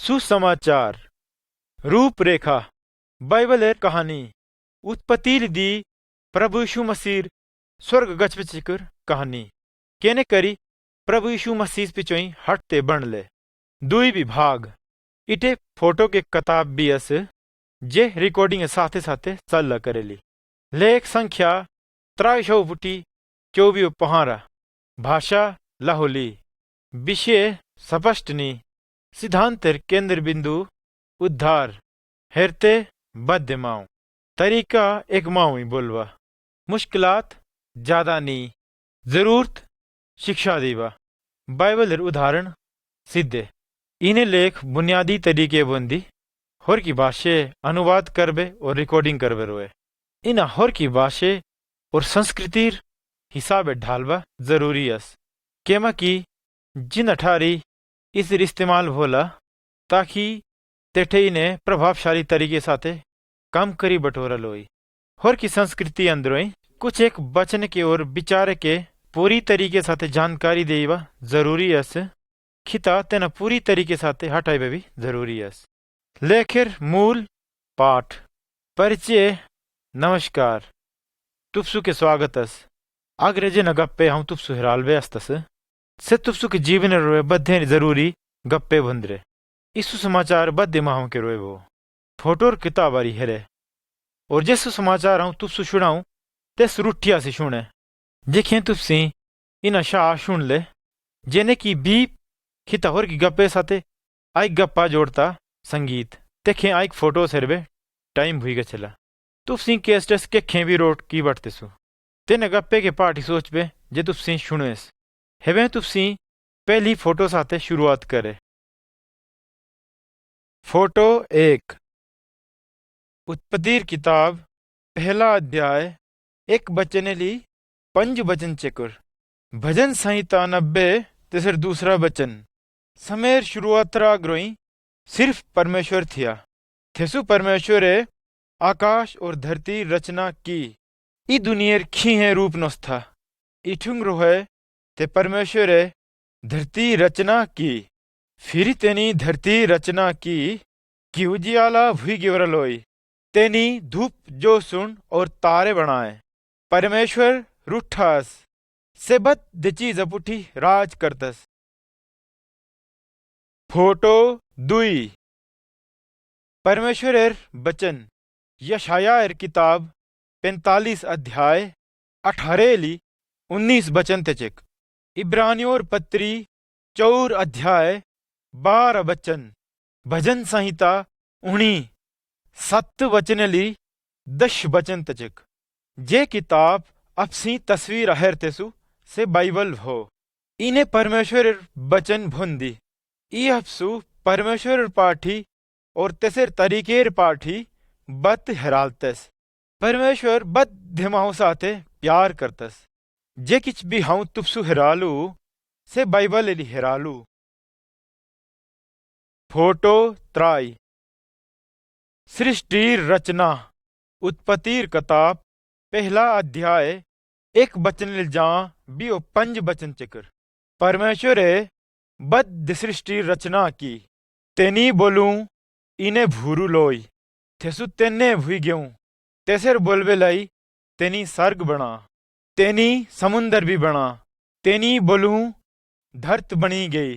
सुसमाचार रूपरेखा बाइबलेर कहानी उत्पत्ति दी प्रभु यीशु मसीह स्वर्ग गच पिचकर कहानी केने करी प्रभु यीशु मसीह पिचोई हटते बनले दुई विभाग इटे फोटो के किताब भी अस जे रिकॉर्डिंग साथे साथे चल करेली लेख संख्या 324 पहारा भाषा लाहोली विषय स्पष्टनी सिद्धांतर केंद्र बिंदु उद्धार हेरते बद्य माओ तरीका एक माओ ही बोलवा मुश्किलात ज्यादा नी जरूरत शिक्षा दीवा बाइबल उदाहरण सिद्धे इन्हें लेख बुनियादी तरीके बंदी होर की भाषे अनुवाद करबे और रिकॉर्डिंग करबे रोए इन होर की भाषे और संस्कृतिर हिसाबे ढालवा जरूरी अस केमा की जिन अठारी इस इस्तेमाल होला ताकि तेठे इन्हें प्रभावशाली तरीके साथे काम करी बटोरा लोई होर की संस्कृति अंदरोई कुछ एक बचन के और विचार के पूरी तरीके साथे जानकारी देवा जरूरी अस खिता तेना पूरी तरीके साथे हटाइबे भी जरूरी अस लेखिर मूल पाठ परिचय नमस्कार तुपसु के स्वागत अस आग्रेजे न गप्पे हम तुपसु हिरालवे अस्तस से तुपसु के जीवन रोए बद्धे जरूरी गप्पे बंदरे इसु समाचार बद्धे माहों के रोए वो फोटोर किताबारी हेरे और जिस समाचार हूँ तुपसु सुनाऊं तेस रुठिया से सुने देखें तुपसी इन शाह सुन ले जेने की बीप खिताहोर की गप्पे साथे आई गप्पा जोड़ता संगीत देखें आई फोटो सेरबे टाइम भूई गे चला तुपसी केस्टेस के खेवी रोट की बटते सु तेने गप्पे के पार्टी सोच पे जे तुपसी सुनेस हेवे तुपसी पहली फोटो साथे शुरुआत करे फोटो एक उत्पत्तिर किताब पहला अध्याय एक बचने ली पंज बचन चेकुर भजन संहिता 90 तेसर दूसरा बचन समेर शुरुआत राग्रोई सिर्फ परमेश्वर थिया थेसु परमेश्वरे आकाश और धरती रचना की ई दुनियर खी है रूप नस्था इठुंग रोहे ते परमेश्वरे धरती रचना की फिर तेनी धरती रचना की उजियाला भुई गिवरलोई तेनी धूप जो सुन और तारे बनाए परमेश्वर रूठास से बत दिची जपुठी राज करतस फोटो दुई परमेश्वरेर बचन यशायार किताब 45 अध्याय 18 ली 19 बचन तेचेक इब्रानियोर पत्री 4 अध्याय 12 बचन भजन संहिता 7 वचन ली 10 बचन तचक जे किताब अपसी तस्वीर अहर तेसु से बाइबल हो इन्हें परमेश्वर बचन भुंदी ई अफसु परमेश्वर पाठी और तेसर तरीकेर पाठी बत हेरालतस परमेश्वर बत धिमाऊ साथे प्यार करतस जे किच भी हाउ तुपसु हेरालू से बाइबल एली हेरालू फोटो त्राई सृष्टि रचना उत्पत्तिर किताब पहला अध्याय एक बचन ले जा बियो पंज बचन चकर परमेश्वरे बद सृष्टि रचना की तेनी बोलूं इने भूरू लोई थेसु तेने भूई गेऊ तेसर बोलबे लाई तेनी सर्ग बना तेनी समुंदर भी बना तेनी बोलूं धरत बनी गई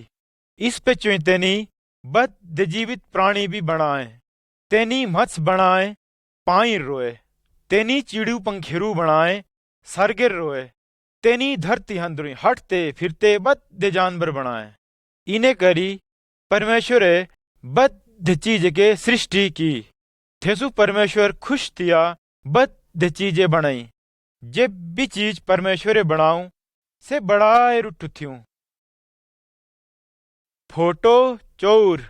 इस पे चुई तेनी बद जीवित प्राणी भी बनाए तेनी मत्स्य बनाए पाई रोए तेनी चिड़ू पंखेरू बनाए सरगिर रोए तेनी धरती हंदरुई हटते फिरते बद जानवर बनाए इन्हें करी परमेश्वरे बद चीज के सृष्टि की थेसु परमेश्वर खुश थिया बद चीजें बनाई जे भी चीज परमेश्वरे बनाऊं से बड़ाए रुठ थ्यूं फोटो चौर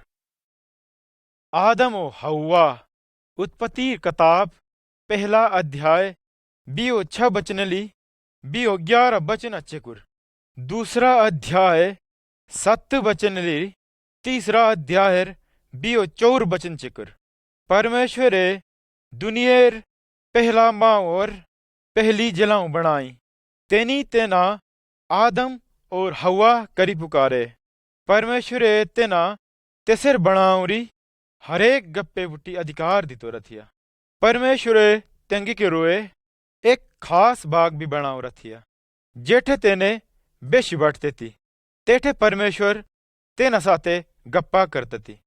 आदम ओ हव्वा उत्पत्तिर किताब पहला अध्याय बियो 6 बचन ली बियो 11 बचन अच्छेकुर दूसरा अध्याय 7 बचन ली तीसरा अध्याय बियो 4 बचन चेकुर परमेश्वरे दुनियर पहला माँ और पहली जलाऊं बनाई तेनी तेना आदम और हवा करी पुकारे परमेश्वरे तेना तेसर बनावरी हरेक गप्पे बुटी अधिकार दितो रथिया। परमेश्वरे तेंगी के रोए एक खास बाग भी बनाओ रथिया, जेठे तेने बेश बटते थी। तेठे परमेश्वर तेना साथे गप्पा करतती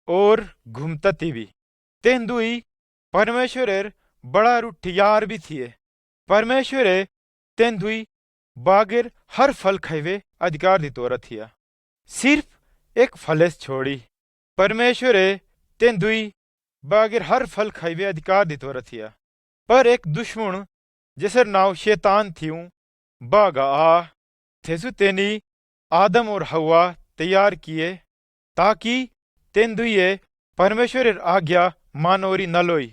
और घूमतती भी। तेन दुई परमेश्वरेर बड़ा रूठ यार भी थिए। परमेश्वरे तेन दुई बागेर हर फल खाइवे अधिकार दितो रथिया, सिर्फ एक फलेस छोड़ी। परमेश्वरे तेन दुई बागेर हर फल खाइवे अधिकार दितो रथिया। पर एक दुश्मन जिसर नाव शैतान थियूं बागा आ थेसु तेनी आदम और हवा तैयार किए ताकि तेन दुइये परमेश्वरेर आज्ञा मानोरी नलोई।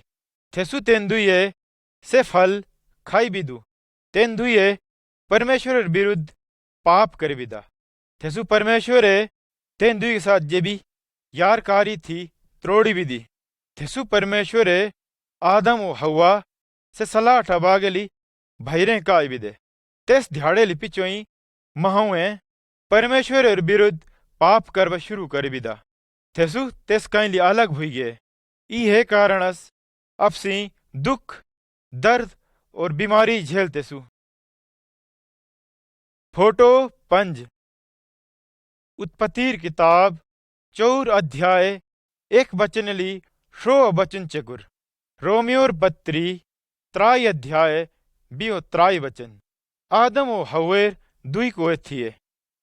थेसु तेन दुइये से फल खाई बिदु। तेन दुइये परमेश्वरेर विरुद्ध पाप कर बिदा। थेसु परमेश्वरे तेन दुई के साथ जेबी यार कारी थी त्रोड़ी विदी। थेसु परमेश्वरे आदम और हवा से सलाह ठबागली भैरे का विदे। तेस ध्याड़े लिपिचोई महावे परमेश्वरेर विरुद्ध पाप करवा शुरू कर बिदा। थेसु तेस कहीं अलग हुई गए। ई कारणस अपसी दुख दर्द और बीमारी झेलतेसु। फोटो 5 उत्पत्तिर किताब 4 अध्याय 1 वचन ली 6 वचन चकुर। रोमियोर पत्री 3 अध्याय 3 वचन। आदम और हवेर दुई को थिए।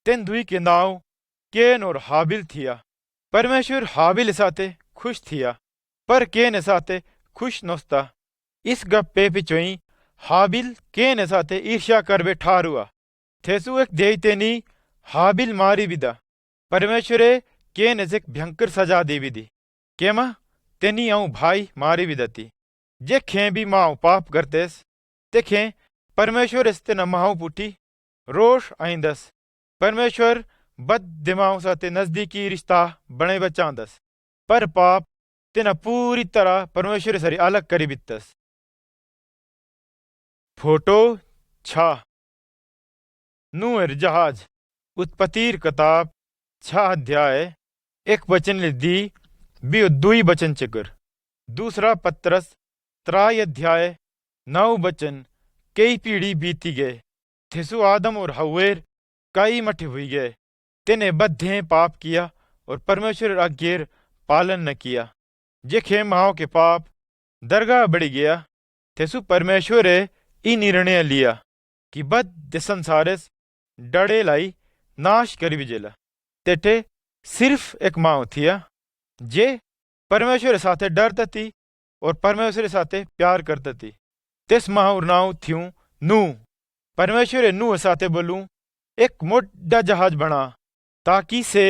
तेन दुई के नाव केन और हाबिल थिया। परमेश्वर हाबिल साथे खुश थिया पर केन साथे खुश नोस्ता। इस गप्पे पिछोई हाबिल केन साथे ईर्ष्या कर बैठार हुआ। थेसु एक देयतेनी हाबिल मारी बिदा। परमेश्वरे केन से भयंकर सजा दे बिदी। केमा तेनी आऊं भाई मारी बिदती। जे खे भी माओ पाप करतेस ते परमेश्वर इसते न माओ पुटी रोष आइंदस। परमेश्वर बद दिमाग साथे नजदीकी रिश्ता बने बचांदस पर पाप तेना पूरी तरह परमेश्वर सरी अलग करी बितस। फोटो 6 नूह जहाज। उत्पत्तिर किताब 6 अध्याय 1 वचन दी 2 वचन चकर। दूसरा पत्रस 3 अध्याय 9 वचन। कई पीढ़ी बीती गए। थेसु आदम और हवेर कई मठे हुई गए। तेने बद्धे पाप किया और परमेश्वर आज्ञेर पालन न किया। जे खे माओ के पाप दरगाह बढ़ी गया। थेसु परमेश्वरे ई निर्णय लिया कि बद संसारेस डड़े लाई नाश करी बिजेला। तेटे सिर्फ एक माओ थिया जे परमेश्वर साथे डरती और परमेश्वर साथे प्यार करती। तेस माओ नाव थियूं नूह। परमेश्वर नूह साथे बोलूं एक मोटा जहाज बना ताकि से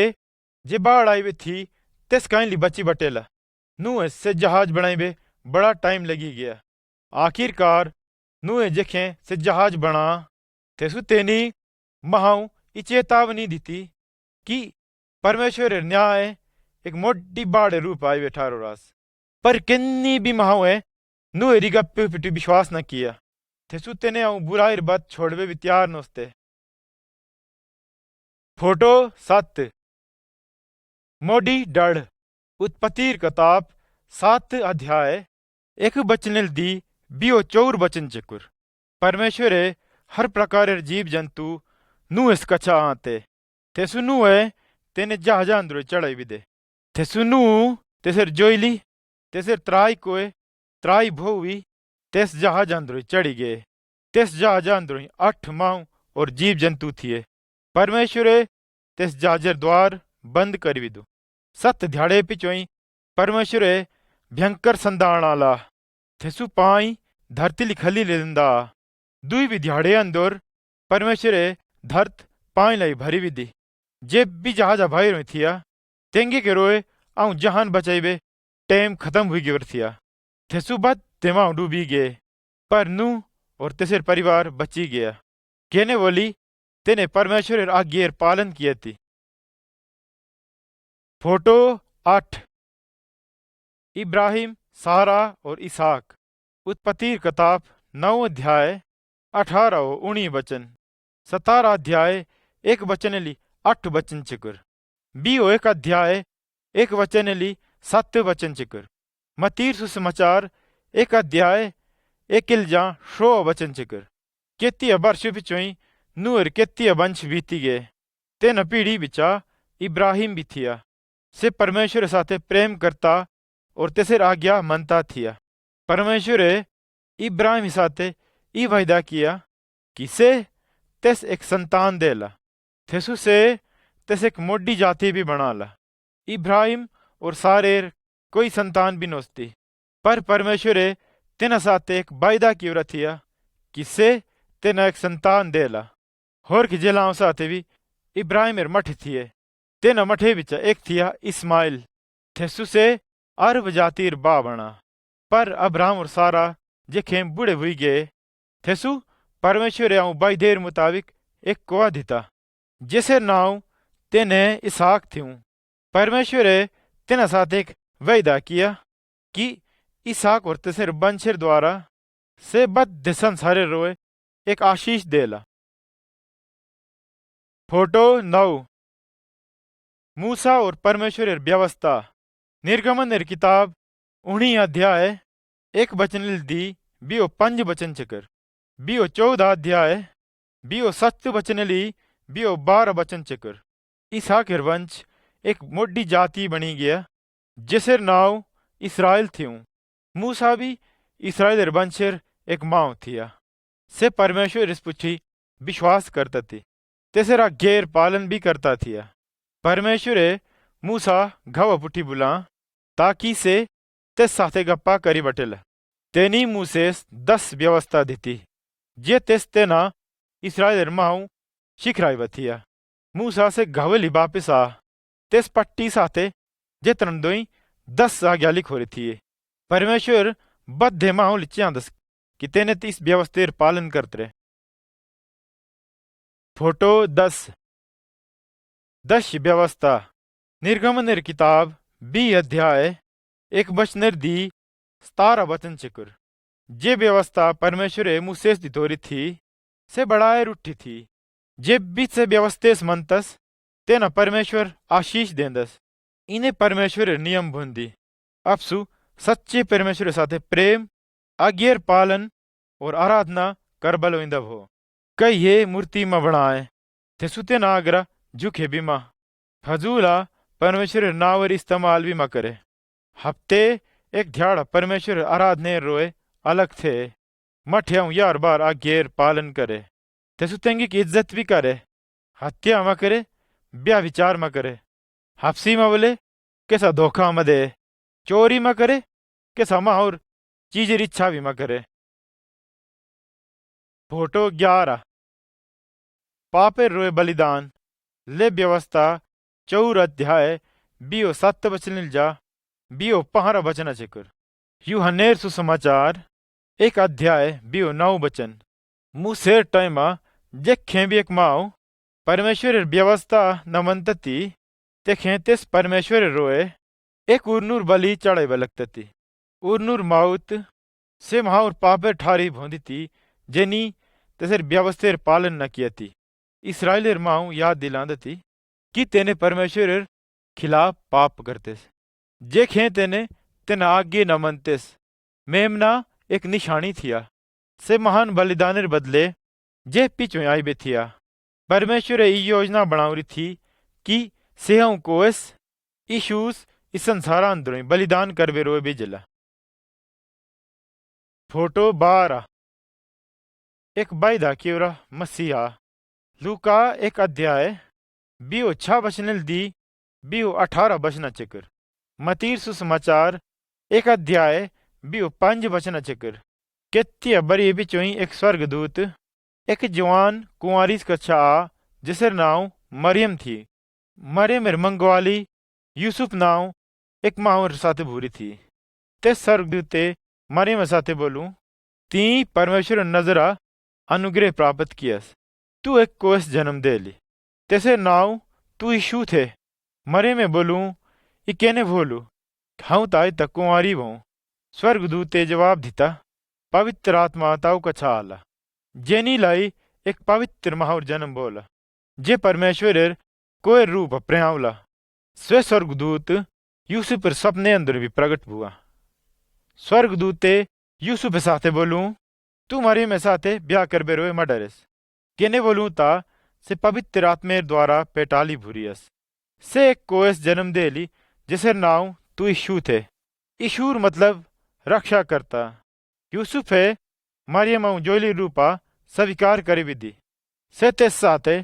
जे बाढ़ आई थी तेस कहीं बची बटेला। नूह से जहाज बनाई बड़ा टाइम लगी गया। आखिरकार नूह जेखे से जहाज बना थेसु तेनी महाऊ चेतावनी दी कि परमेश्वर न्याय एक मोटी बाढ़ रूप आई बैठारो रास। पर किन्नी भी महावे नूह री गप्पे पिटी विश्वास न किया। थेसु तेने आऊं बुराई बात छोड़वे भी तैयार नोस्ते। फोटो 7 मोडी डढ़। उत्पत्तिर किताब 7 अध्याय 1 वचन दी 4 वचन चकुर। परमेश्वरे हर प्रकार जीव जंतु नूह कछा आते। थेसु नूह तेने जहाजा अंदर चढ़ाई भी दे। थेसु नूह तेसर जोइली तेसर त्राई भोवी तेस जहाज अंदर चढ़ी गए। तेस जहाज अंदर 8 माऊ और जीव जंतु थिए। परमेश्वरे तेस जहाजर द्वार बंद कर भी दो। 7 ध्याड़े पिछोई परमेश्वरे भयंकर संदान आला थेसु पाई धरती लिखली लेंदा। 2 ध्याड़े अंदर परमेश्वरे धरत पाई लाई भरी भी दी। जे भी जहाज भाई रही थिया तेंगे के रोए आऊं जहान बचाइबे टाइम खत्म हुई गया थिया। थेसु बाद तेमा डूबी गए पर नूह और तेसर परिवार बची गया। कहने बोली तेने परमेश्वर आज्ञेर पालन किया थी। फोटो 8 इब्राहिम सारा और इसहाक। उत्पत्तिर किताब 9 अध्याय 18 और 19 वचन। 17 अध्याय 1 वचन ली 8 वचन चकुर। 21 अध्याय एक वचन ली 7 वचन चिकर। मतीर सुसमाचार 1 अध्याय 1 जा 6 वचन चिकर। केतिया वर्ष पिछोई नूर केतिया वंश बीती गए। तेना पीढ़ी बिचा इब्राहिम भी थिया। से परमेश्वर साथे प्रेम करता और तेसर आज्ञा मनता थिया। परमेश्वरे इब्राहिम साथे ई वायदा किया कि से तेस एक संतान देला। थेसु से तेस एक मोटी जाति भी बनाला। इब्राहिम और सारेर कोई संतान भी नोस्ती, पर परमेश्वरे तेना साथे एक वायदा किया थिया कि से तेना एक संतान देला। होर की जेलाओं साथे भी इब्राहिमेर मठ थिए। तेना मठे बिचा एक थिया इस्माइल। थेसु से अरब जातिर बा बना। पर अब्राहम और सारा जे खेम बूढ़े हुई गए। थेसु परमेश्वर आऊं वायदेर मुताबिक एक कुआ दिता, जिसे नाव तेने इसहाक थी। परमेश्वर तेना साथ एक वायदा किया कि इसहाक और तेसर वंशेर द्वारा से बद संसारे रोए एक आशीष देला। फोटो 9 मूसा और परमेश्वर व्यवस्था। निर्गमन किताब 19 अध्याय 1 वचन दी बियो 5 वचन चकर। बियो 14 अध्याय बियो 7 वचन ली बियो 12 वचन चकर। इसहाकेर वंश एक मोटी जाति बनी गया, जिसर नाव इसराइल थी। मूसा भी इसराइल वंशेर एक माँ थिया। से परमेश्वर इस पुछी विश्वास करता थी, तेसरा गैर पालन भी करता थिया। परमेश्वर मूसा घव पुठी बुला ताकि से तेस साथे गप्पा करी बटेला। तेनी मूसे 10 व्यवस्था दी जे तेस तेना इसराइल माऊ शिखराई बथिया। मूसा से घवली वापिस आ तेस पट्टी साथे जे दोई 10 आज्ञा लिखोरी थी। परमेश्वर बद्धे माऊ लिचिया दस कि तेने इस व्यवस्थेर पालन करते रहे। फोटो 10 व्यवस्था। निर्गमन किताब 20 अध्याय 1 वचन दी 17 वचन चिकुर। जे व्यवस्था परमेश्वर मूसेस दी तोरी थी से बढ़ाए उठी थी। जे बीच से व्यवस्थेस मनतस तेना परमेश्वर आशीष देंदस। इन्हें परमेश्वर नियम बुंदी। अपसु सच्चे परमेश्वर साथे प्रेम, आज्ञेर पालन और आराधना करबल हो। कई ये मूर्ति में बनाए थे सुते ना आगरा झुके भी माँ फजूला परमेश्वर नावर इस्तेमाल भी मा करे। हफ्ते एक ध्याड़ा परमेश्वर आराधने रोए अलग थे। मठ्याऊ यार बार आज्ञेर पालन करे। ते सुतेंगी की इज्जत भी करे। हत्या मा करे, ब्या विचार मा करे। हफ्सी मा बोले कैसा धोखा मा दे। चोरी मा करे कैसा मा और चीजेर इच्छा भी मा करे। फोटो 11 पापेर रोए बलिदान। ले व्यवस्था 4 अध्याय बियो 7 वचन जा बियो 15 वचन चकर। यूहन्नेर सुसमाचार 1 अध्याय बियो 9 वचन। मूसेर टाइमा जेखें भी एक माओ परमेश्वर व्यवस्था न मनतती तेखें तेस परमेश्वर रोए एक उर्नूर बलि चढ़ाई लगतती। उर्नूर माउत से महाउर पापेर ठारी भोंदी थी जेनी तेसर व्यवस्थेर पालन न किया थी। इसराइलेर माऊ याद दिलांदती कि तेने परमेश्वर खिलाफ पाप करतेस। जे खे तेने तेना आगे न मनतेस। मेमना एक निशानी थिया से महान बलिदानेर बदले जे पिछो आई बे थिया। परमेश्वर ई योजना बनावरी थी कि सेहू कोस ईशूस इस संसार अंदर बलिदान करवे रोए भेजला। फोटो 12 एक वायदा किया मसीहा। लूका 1 अध्याय बियो 6 वचन दी बियो 18 वचन चकर। मतीर सुसमाचार 1 अध्याय बियो 5 वचन चकर। केतिया बरी बिचोई एक स्वर्गदूत एक जवान कुंवारी कच्छा आ जिसर नाव मरियम थी। मरियम मंगवाली यूसुफ नाव एक माहौर साथे भूरी थी। ते स्वर्गदूते मरियम साथे बोलूं ती परमेश्वर नजरा अनुग्रह प्राप्त कियस। तू एक कोस जन्म दे ली तेसे नाव तू यीशु थे। मरियम बोलूं ये केने बोलू हाउ ताई तक कुंवारी वो। स्वर्गदूते जवाब दिता पवित्र आत्मा ताऊ कछा आला जेनी लाई एक पवित्र महावर जन्म बोला जे परमेश्वर कोई रूप प्रयावला। स्वे स्वर्गदूत यूसुफ पर सपने अंदर भी प्रकट हुआ। स्वर्गदूते यूसुफ साथे बोलूं, तू मरियम में साथे ब्याह कर बेरोए मडरस। केने बोलूं ता से पवित्र आत्मे द्वारा पेटाली भूरियस। से एक कोयस जन्म देली जिसे नाव तू यीशु थे। ईशूर मतलब रक्षा करता। यूसुफ है मरियम जोली रूपा स्वीकार करे विधि। से ते साथे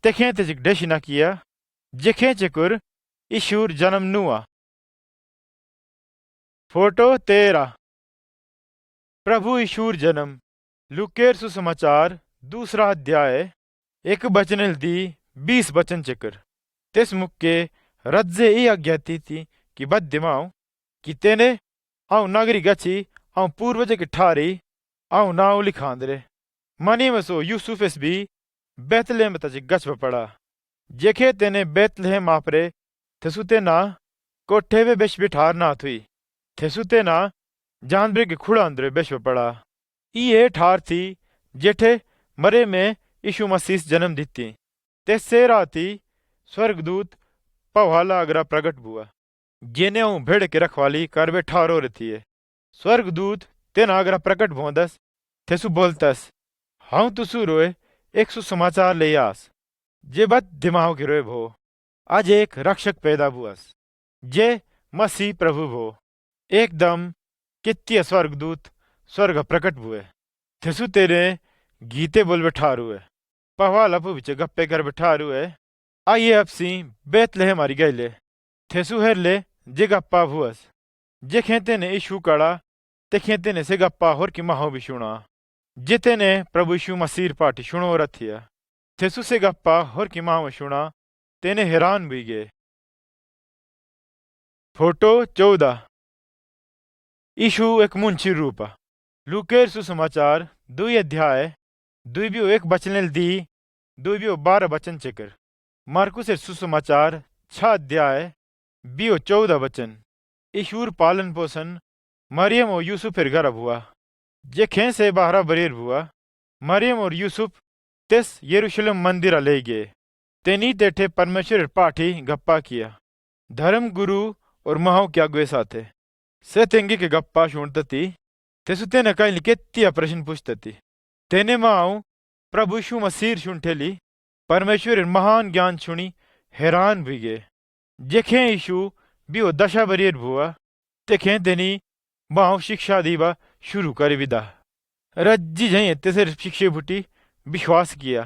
तेखें तेजिक डेशी न किया जेखें चेकुर ईशूर जन्म नुआ। फोटो 13 प्रभु ईशूर जन्म लुकेर सुसमाचार दूसरा अध्याय 1 दी 20 वचन चक्र। तिस मुक्के रज्जे ई आज्ञाती थी कि बद्यमाओ कि तेने आऊ नागरी गची आऊ पूर्वज के ठारी आऊ नाव लिखांदरे मनी में सो यूसुफस भी बैतलेहम तज गच पड़ा। जेखे तेने बैतलेहम आपरे थेसुते ना कोठे वे बेश बिठार ना थुई थेसुते ना जानबरे के खुड़ा अंदरे बेश पड़ा। ये ठार थी जेठे मरे में यीशु मसीह जन्म दिती। ते से राती स्वर्गदूत पवाला अगरा प्रगट हुआ जेने भेड़ के रखवाली कर वे ठारो रहती है। स्वर्गदूत तेना अगरा प्रकट भोंदस थेसु बोलतस हाउ तुसु रोए एक सुसमाचार ले आस जे बत दिमाग के रोए भो। आज एक रक्षक पैदा हुआस जे मसीह प्रभु भो। एकदम कित्ती स्वर्गदूत स्वर्ग प्रकट हुए थेसु तेरे गीते बोल बैठा रुए पहवाल अपु बिच गप्पे कर बैठा रुए। आइए अब सी बैतलहम मारी गए थेसु हेर ले जे गप्पा भुअस जे खेते ने ईशु कड़ा ते खेते ने से गप्पा होर की माहो भी सुना जिते ने प्रभु यीशु मसीह पाठी सुनो रथिया थेसु से गप्पा होर की माहो सुना तेने हैरान भी गए। फोटो 14 ईशु एक मुंशी रूपा लुकेर सुसमाचार 2 अध्याय 2 बचने दी 2 वचन चक्र। मार्कुस सुसमाचार 6 अध्याय 14 वचन। ईशूर पालन पोषण मरियम और यूसुफ घर हुआ जे खे से 12 बरेर हुआ। मरियम और यूसुफ तेस यरूशलेम मंदिर ले गए तेनी तेठे परमेश्वर पाठी गप्पा किया धर्म गुरु और महाव क्या गुए साथे से तेंगे के गप्पा सुनती तेसु तेने कहीं केत्तिया प्रश्न पूछती तेने माओ प्रभु यीशु मसीह सुनठेली परमेश्वर महान ज्ञान सुनी हैरान भी गए। जेखे यीशु भी वो 10 बरियर हुआ तेखे तेनी माओ शिक्षा दीवा शुरू कर विदा रज्जी जई तेसर शिक्षे फुटी विश्वास किया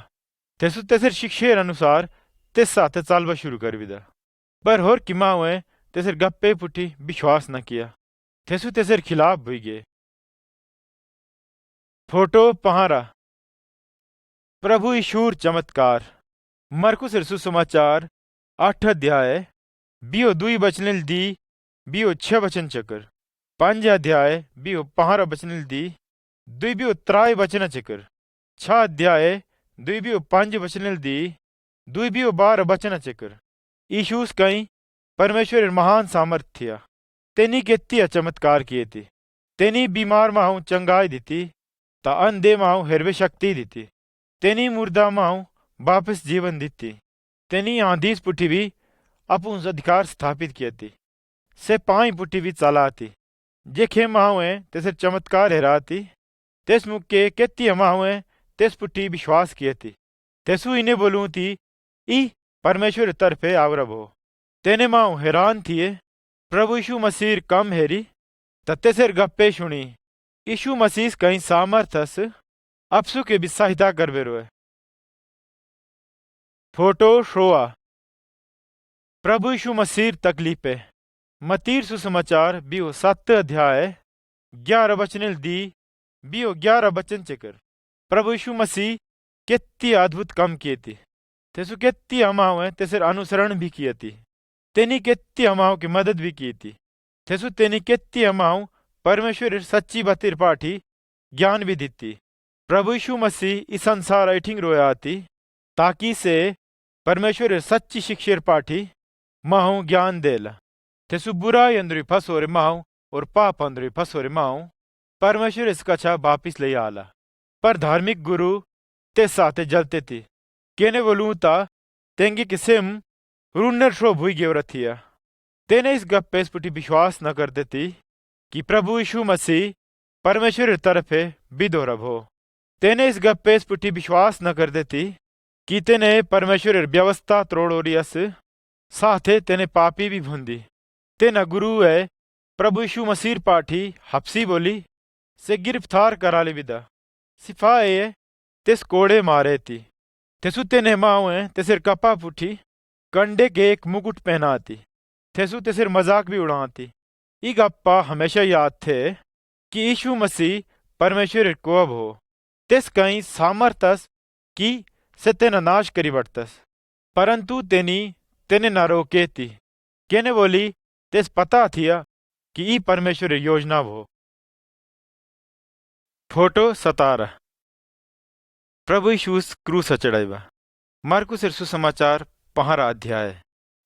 तेसु तेसर शिक्षे अनुसार तेस साथ चालवा शुरू कर विदा पर होर कि माओ तेसर गप्पे फुटी विश्वास न किया तेसु तेसर खिलाफ भी गए। फोटो 15 प्रभु ईशूर चमत्कार मरकुस सुसमाचार 8 अध्याय 2 बचने दी 6 वचन चक्र 5 अध्याय 15 बचने दी 3 वचन चक्र 6 अध्याय 5 बचने दी 12 वचन चक्र। ईशूस कई परमेश्वर महान सामर्थ्य तेनी केत्तिया चमत्कार किए थे तेनी बीमार माहू चंगाई दी ता अंधे माहू हेरवे शक्ति दी तेनी मुर्दा माहू वापस जीवन दी तेनी आंधीस पुठी भी अपुन अधिकार स्थापित किए थी से 5 पुठी भी चलाती जेखे माहू तेसर चमत्कार हेराती तेस मुक्के केत्तिया माहू तेस पुठी विश्वास किए थी तेसु इन्हें बोलूं थी ई परमेश्वर तरफे आवरब हो तेने माहू हैरान थिए प्रभु यीशु मसीह कम हेरी तत्ते सेर गप्पे सुनी यीशु मसीह कहीं सामर्थस अपसु के भी सहायता करवे रोए। फोटो 16 प्रभु यीशु मसीह तकलीफे मतीर सुसमाचार 7 अध्याय 11 वचन दी 11 वचन चक्र। प्रभु यीशु मसीह केत्ती अद्भुत काम किए थी तेसु केत्ती अमाव तेसर अनुसरण भी किए थी तेनी केत्ती अमाव की मदद भी की थी तेसु तेनी केत्ती अमाव परमेश्वर सच्ची बातिर पाठी ज्ञान भी दी। प्रभु यीशु मसीह इस संसार ऐठिंग रोया आती ताकि से परमेश्वर सच्ची शिक्षर पाठी माहू ज्ञान देला तेसु बुराई अंदरी फसोरे माहू और पाप अंदरी फसोरे माहू परमेश्वर इसका छा वापिस ले आला। पर धार्मिक गुरु ते साथे जलते थी केने बोलूं ता तेंगे किसेम रुन्नर शो भूई गेव रथिया तेने इस गप पे इस पुटी विश्वास न कर देती कि प्रभु यीशु मसीह परमेश्वर तरफे बिदोरब हो। तेने इस गप पे इस पुटी विश्वास न कर देती कि तेने परमेश्वर व्यवस्था त्रोड़ोरियस साथे तेने पापी भी भूंदी। तेना गुरु है प्रभु यीशु मसीह पाठी हपसी बोली से गिरफ्तार करा ले विदा सिपाही तेस कोड़े मारे थी। तेसु तेने माओ तेसर कपा पुठी कंडे के एक मुकुट पहनाती। तेसु तेसर मजाक भी उड़ाती। ई गप्पा हमेशा याद थे कि यीशु मसीह परमेश्वर को अब हो तेस कहीं सामर्थस कि से तेना नाश करी बटतस, परंतु तेने ना रोके थी। केने बोली तेस पता थिया कि ई परमेश्वर योजना हो। फोटो 17 प्रभु यीशु क्रूस चढ़ाइबा मार्कुस सुसमाचार 15 अध्याय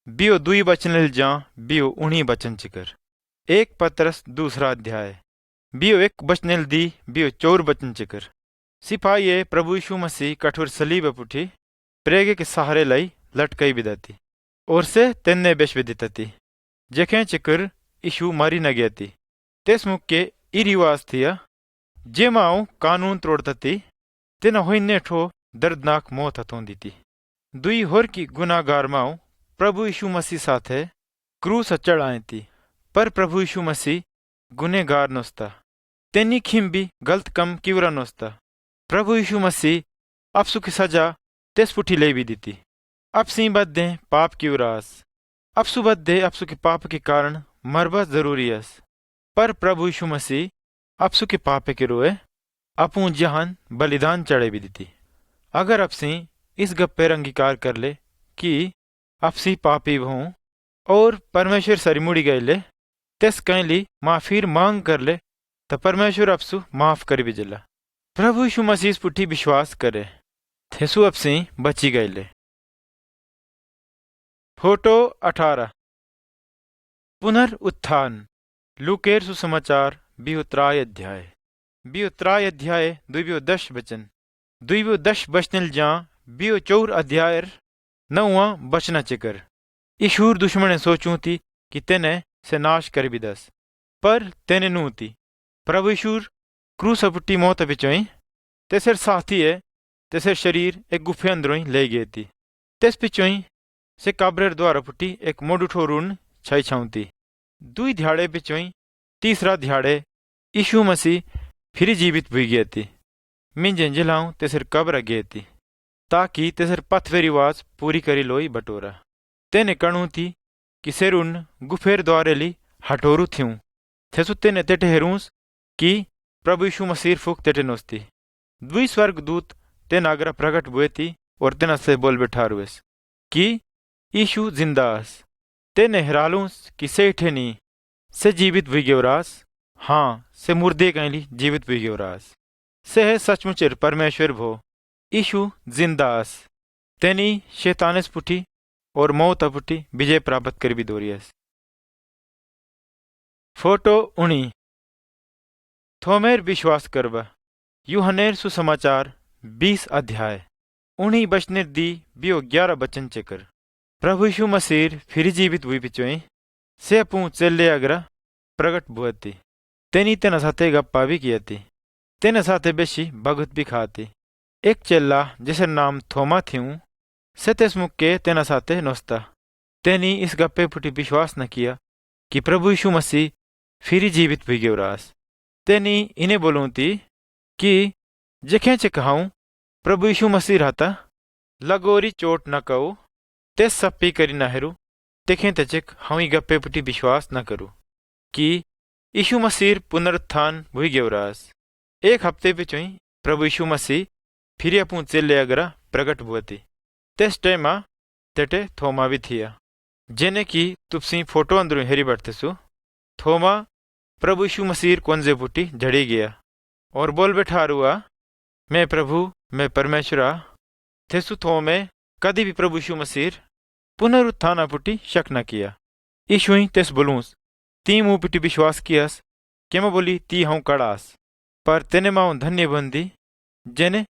बियो 2 बचन जा बियो 19 बचन चिकर। 1 पत्रस 2 अध्याय बियो 1 बचन दी बियो 4 बचन चिकर। सिपाही प्रभु यीशु मसीह कठोर सलीब पुठी प्रेगे के सहारे लाई लटकई बिदाती और से तेने बेश विदितती जेखे चिकर यीशु मारी न गया थी। तेस मुक्के ई रिवाज थिया जे माओ कानून तोड़ती तेना होइने ठो दर्दनाक मौत हथोंदी थी। 2 होर की गुनाहगार माओ प्रभु यीशु मसीह साथे क्रूस चढ़ाए थी, पर प्रभु यीशु मसीह गुनेगार नोस्ता तेनी खिम भी गलत कम किवरा नोस्ता। प्रभु यीशु मसीह अपसु की सजा तेस पुठी ले भी दी थी। अब सी बद्दे पाप की उरास अपसु बद्दे अपसु के पाप के कारण मरबस जरूरी है, पर प्रभु यीशु मसीह अपसु के पापे के रोए अपू जहान बलिदान चढ़े भी दी थी। अगर अपसी इस गप्पे अंगीकार कर ले कि अपसी पापी हों और परमेश्वर सरी मुड़ी गए ले तेस कैली माफीर मांग कर ले तो परमेश्वर अपसु माफ कर भी जिला। प्रभु यीशु मसीह इस पुठी विश्वास करे थेसु अपसी बची गए ले। फोटो 18 पुनरुत्थान लूकेर सुसमाचार 23 अध्याय 2-10 बचन 2-10 बचन जा 24 अध्याय 9 बचना चिकर। ईशूर दुश्मने सोचू थी कि तेने से नाश कर भी दस, पर तेने नू थी। प्रभु ईशूर क्रूस पुट्टी मौत बिचोई तेसर साथी है तेसर शरीर एक गुफे अंदरों ले गए थी। तेस पिचोई से काबरेर द्वारा पुट्टी एक मोडूठो रून छाई छाऊती। 2 ध्याड़े पिचोई तीसरा ध्याड़े यीशु मसीह फिर जीवित हुई गई थी। मिंजे जिलाऊं तेसर कब्र गए थी ताकि तेसर पथवे रिवाज पूरी करी लोई बटोरा। तेने कणु थी कि सेरुन गुफेर द्वारे ली हटोरू थ्यूं थेसु तेने तेटे हेरूस कि प्रभु यीशु मसीह फूक तेटे नोस्ती। 2 स्वर्गदूत तेन आगरा प्रकट हुए थी और तेना से बोल बैठा रुएस कि यीशु जिंदास तेने हेरालूस कि से ठेनी से जीवित हुई गेवरास। हाँ से मुर्दे कैली जीवित हुई गेवरास से है सचमुचेर परमेश्वर भो यीशु जिंदास तेनी शैतानेस पुठी और मौत पुठी विजय प्राप्त कर भी दोरियस। फोटो 19 थोमेर विश्वास करबा यूहन्नेर सुसमाचार 20 अध्याय 19 बचने दी बियो 11 बचन चेकर। प्रभु यीशु मसीह फिर जीवित हुई पिचोई से अपू चेले अगरा प्रकट बुअती तेनी तेना साथे गप्पा भी किया थी। तेना साथे बेशी भगत भी खाती। एक चेला जिसर नाम थोमा थ्यूं से तेस मुक्के तेना साथे नोस्ता। तेनी इस गप्पे पुटी विश्वास न किया कि प्रभु यीशु मसीह फिर जीवित हुई गेवरास। तेनी इन्हें बोलूं थी कि जेखे चे कहाऊं प्रभु यीशु मसीह रहता लगोरी चोट न कहू तेस सप्पी करी न हेरू तेखे तचेक हवी गप्पे पुटी विश्वास न करूं कि यीशु मसीह पुनरुत्थान हुई गेवरास। 1 हफ्ते पिछोई प्रभु यीशु मसीह फिर अपू चेले अगरा प्रकट हुआ तेस टेमा तेटे थोमा भी थिया जेने की तुपसी फोटो अंदरू हेरी बैठतेसु। थोमा प्रभु यीशु मसीह कोंजे पुटी झड़ी गया और बोल बैठा रुआ मैं प्रभु मैं परमेश्वरा। थेसु थोमे कदी भी प्रभु यीशु मसीह पुनरुत्थान पुटी शक न किया। यीशु ही तेस बोलूस ती मुँह पिटी विश्वास कियास के मैं बोली ती हूँ कड़ास, पर तेने माऊ धन्य बंदी जेने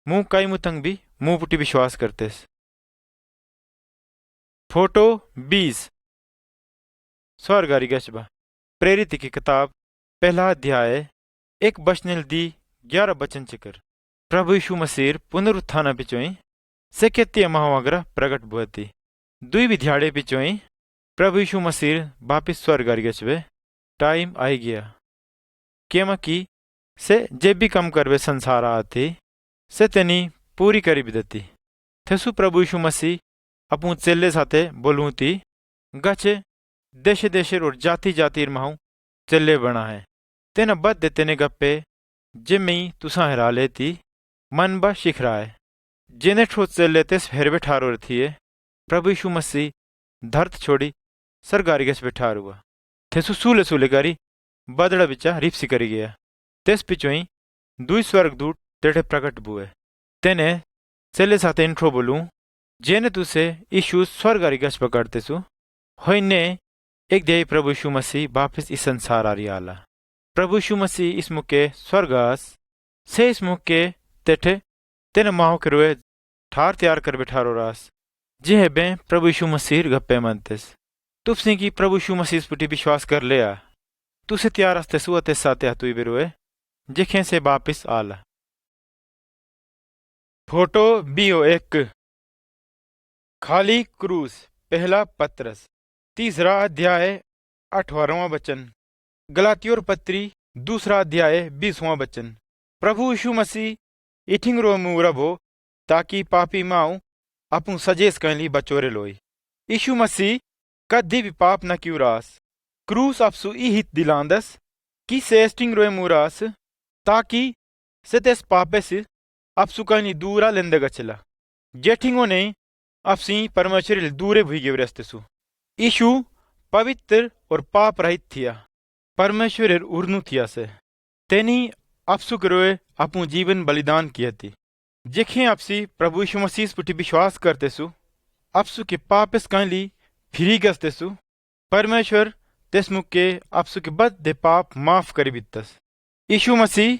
मुँह काई मुतंग भी मुँह पुटी विश्वास करतेस। फोटो 20 स्वर्गारी गशबा प्रेरित की किताब पहला अध्याय एक बचने दी 11 बचन चिकर प्रभु यीशु मसीह पुनरुत्थान पिछोई से केती महावग्रह प्रकट बुअती दुई विध्याड़े पिछोई प्रभु यीशु मसीह वापिस स्वर्गारी गशबे टाइम आई गया केमा की से जे भी कम करवे संसार आती से तेनी पूरी करी भी देती थेसु प्रभु यीशु मसीह अपू चेले साथे बोलूं ती गचे देशे देशे और जाति जाति माहू चेले बना है तेना बद दे तेने गप्पे जिम्मी तुसा हरा लेती मन बा शिख रहा है जिन्हें ठो चेले तेस फेर बैठारो थिए प्रभु यीशु मसीह धरत छोड़ी सरगारी गस बैठार हुआ थेसु सूले सूले करी बदड़ा बिचा रिप्सी करी गया तेस पिछोई दुई स्वर्गदूत तेरे प्रकट बुए तेने चेले साथे इंट्रो बोलूं जेने तुसे यीशु स्वर्गारी गस पकड़ते सु होइने एक दे प्रभु यीशु मसीह वापिस इस संसार आ आला प्रभु यीशु मसीह इस मुके स्वर्गास से इस मुके तेठे तेने माहो के रोए ठार तैयार कर बैठारो रास जे बे प्रभु यीशु मसीह गप्पे मनतेस तुपसी की प्रभु यीशु मसीह पुटी विश्वास कर लिया तुसे तैयार हस्ते सुअते साथे हतुई बेरोए जिखे से वापिस आला फोटो बियो एक खाली क्रूस पहला पत्रस तीसरा अध्याय 18वां वचन गलातियोर पत्री दूसरा अध्याय 20वां वचन प्रभु यीशु मसीह इठिंग रो मुरब हो ताकि पापी माऊ अपू सजेस कहली बचोरे लोई यीशु मसीह कदी भी पाप न क्यों रास क्रूस अपसु ई हित दिलांदस कि सेस्टिंग रोए मुरास ताकि से तेस पापे से अपसु कहनी दूरा लेंदे गचला जेठिंगो ने अपसी परमेश्वर दूरे भुई गे रस्तेसु यीशु पवित्र और पाप रहित थिया परमेश्वर उर्नु थिया से तेनी अपसु के रोए अपू जीवन बलिदान किया थी जेखे अपसी प्रभु यीशु मसीह पुटी विश्वास करतेसु अपसु के पापेस कहली फिरी गस्तेसु परमेश्वर तेस मुके अपसु के बद दे पाप माफ करी बितस यीशु मसीह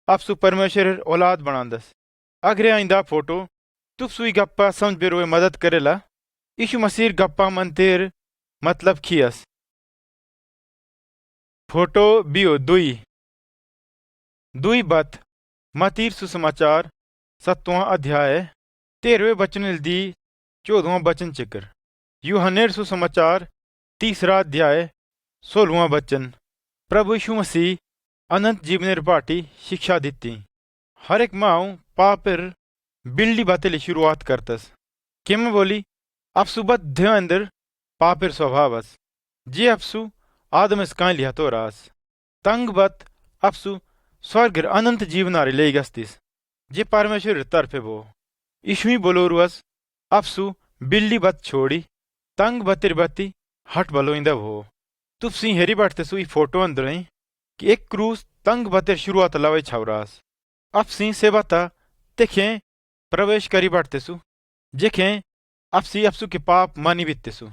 अपसु परमेश्वर औलाद बनांदस अगरे आइंदा फोटो तुप सुई गप्पा समझ बेरोए मदद करेला यीशु मसीह गप्पा मनतेर मतलब खियस फोटो बियो दुई बत मतीर सुसमाचार 7वां अध्याय 13वें वचन दी 14वां वचन चिकर यूहन्नेर सुसमाचार 3रा अध्याय 16वां वचन प्रभु यीशु मसीह अनंत जीवनेर पाटी शिक्षा दिती हर एक माऊ पापर बिल्ली बातेली शुरुआत करतस किम बोली अपसु बद्ध अंदर पापर स्वभावस जे अपसु आदम स्काई लिया तो रास तंग बत अपसु स्वर्गर अनंत जीवनारे ले गस्तिस जे परमेश्वर तरफे वो ईशुई बोलोरुअस अपसु बिल्ली बत छोड़ी तंग बतिर बती हट बलोइंदा वो तुपसी हेरी बाटते सुई फोटो अंदर कि एक क्रूस तंग बतिर शुरुआत लवे छावरास अपसी से बता देखे प्रवेश करी बाटते सु जेखे अपसी अपसु के पाप मानी बीतते सु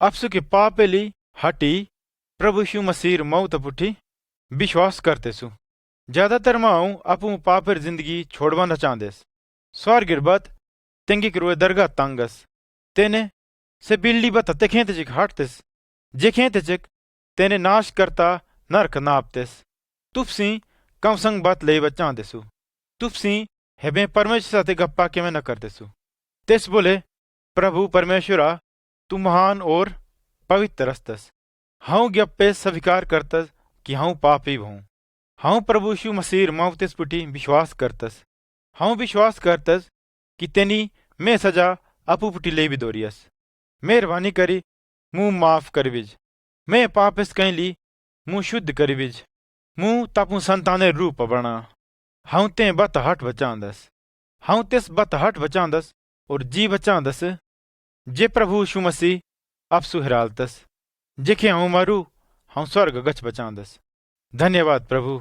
अपसु के पाप ली हटी प्रभु यीशु मसीह मौत पुठी विश्वास करते सु ज्यादातर माऊ अपू पापर जिंदगी छोड़वाना चाहदेस स्वर्गिर बत तेंगी रोए दरगाह तंगस तेने से बिल्ली बत तेखे तेजिक हटतेस जेखे तेजिक तेने नाश करता नरक नापतेस तुपसी कम संग बात ले चाहदेसु तुपसी हेबे परमेश्वर साथे गप्पा के में न करतेसु तेस बोले प्रभु परमेश्वरा तू महान और पवित्र रस्तस हाउ गप्पे स्वीकार करतस कि हाउ पापी हूँ हाउ प्रभु यीशु मसीह मावतेस पुटी विश्वास करतस हाउ विश्वास करतस कि तेनी मैं सजा अपू पुटी ले भी दोरियस मेहरबानी करी मुँह माफ करविज मैं पापिस कहली मुँह शुद्ध करविज मुँह तापू संताने रूप बना हाउ ते बत हट बचांदस हाउ तेस बत हट बचांदस और जी बचांदस जे प्रभु यीशु मसीह अपसु हिरालतस जेखे हाउ मारू हाउ स्वर्ग गच बचांदस धन्यवाद प्रभु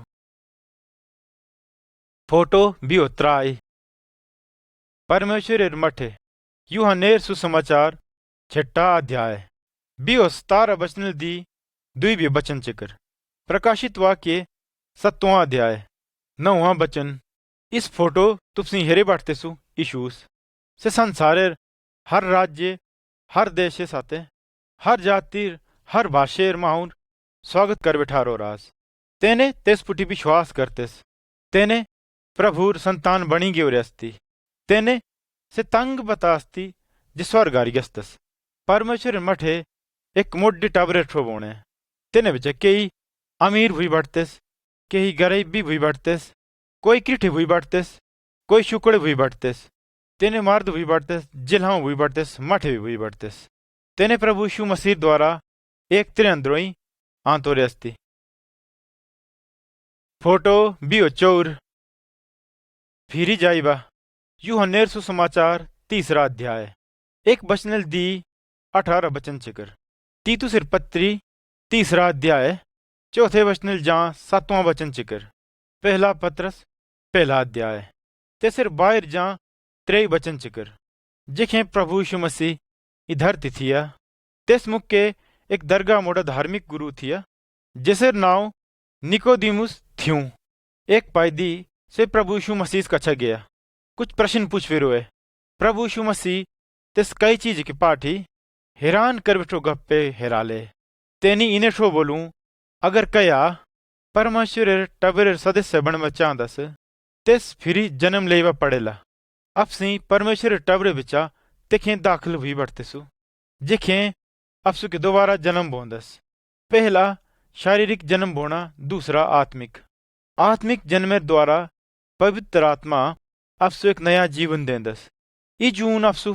फोटो बियो त्राई परमेश्वर मठे यूहन्नेर सुसमाचार 6ठा अध्याय बियो 17 वचन दी 2 वचन चिकर प्रकाशित वाक्य 7वां अध्याय 9वां वचन इस फोटो तुपसी हेरे बाटते सु यीशुस से संसारेर हर राज्य हर देशे साथे हर जातिर हर भाषेर माहूर स्वागत कर बैठारो राज। तेने तेस पुटी विश्वास करतेस। तेने प्रभुर संतान बनी गयो रस्ती। तेने से तंग बतास्ती जे स्वर्गारी गस्तस। परमेश्वर मठे एक मोड्डी टाबरे ठो बोणे। तेने बचे कई अमीर हुई बढ़तेस, कई गरीब भी हुई बढ़तेस, कोई किठे हुई बढ़तेस, कोई शुक्ड़ हुई बढ़तेस। तेने मर्द हुई बढ़तेस, जिल्हां हुई बढ़तेस, मठे भी हुई बढ़तेस। तेने प्रभु यीशु मसीह द्वारा एक त्रिअंद्रोई आंतो रेस्ती। फोटो बियो चौर फिरी जाइबा यूहन्नेर सुसमाचार 3 अध्याय। एक बचनल दी 18 बचन चिकर। तीतुसिर पत्री 3 अध्याय 4 वचनल जा 7वां वचन चिकर। पहला पत्रस 1 अध्याय तेसर बाहर जा 3 वचन चिकर। जिखे प्रभु यीशु मसीह इधर थिया तेस मुक्के एक दरगाह मोड़ा धार्मिक गुरु थिया जिसर नाव निकोदिमुस थ्यूं। एक पायदी से प्रभु यीशु मसीह कच्छा गया। कुछ प्रश्न पूछ फिर हुए। प्रभु यीशु मसीह तिस कई चीज की पाठी हैरान कर बिठो गप्पे हेराले। तेनी इन्हें ठो बोलूं अगर कया परमेश्वर टबरेर सदस्य बनवा चाहदस तिस फिरी जन्म लेवा पड़ेला। अब सी परमेश्वर टबरे बिचा तिखे दाखिल हुई बढ़तेसु जिखे अफसु के दोबारा जन्म बोंदस। पहला शारीरिक जन्म बोना, दूसरा आत्मिक। आत्मिक जन्मेर द्वारा पवित्र आत्मा अफसु एक नया जीवन देंदस। ई जून अफसु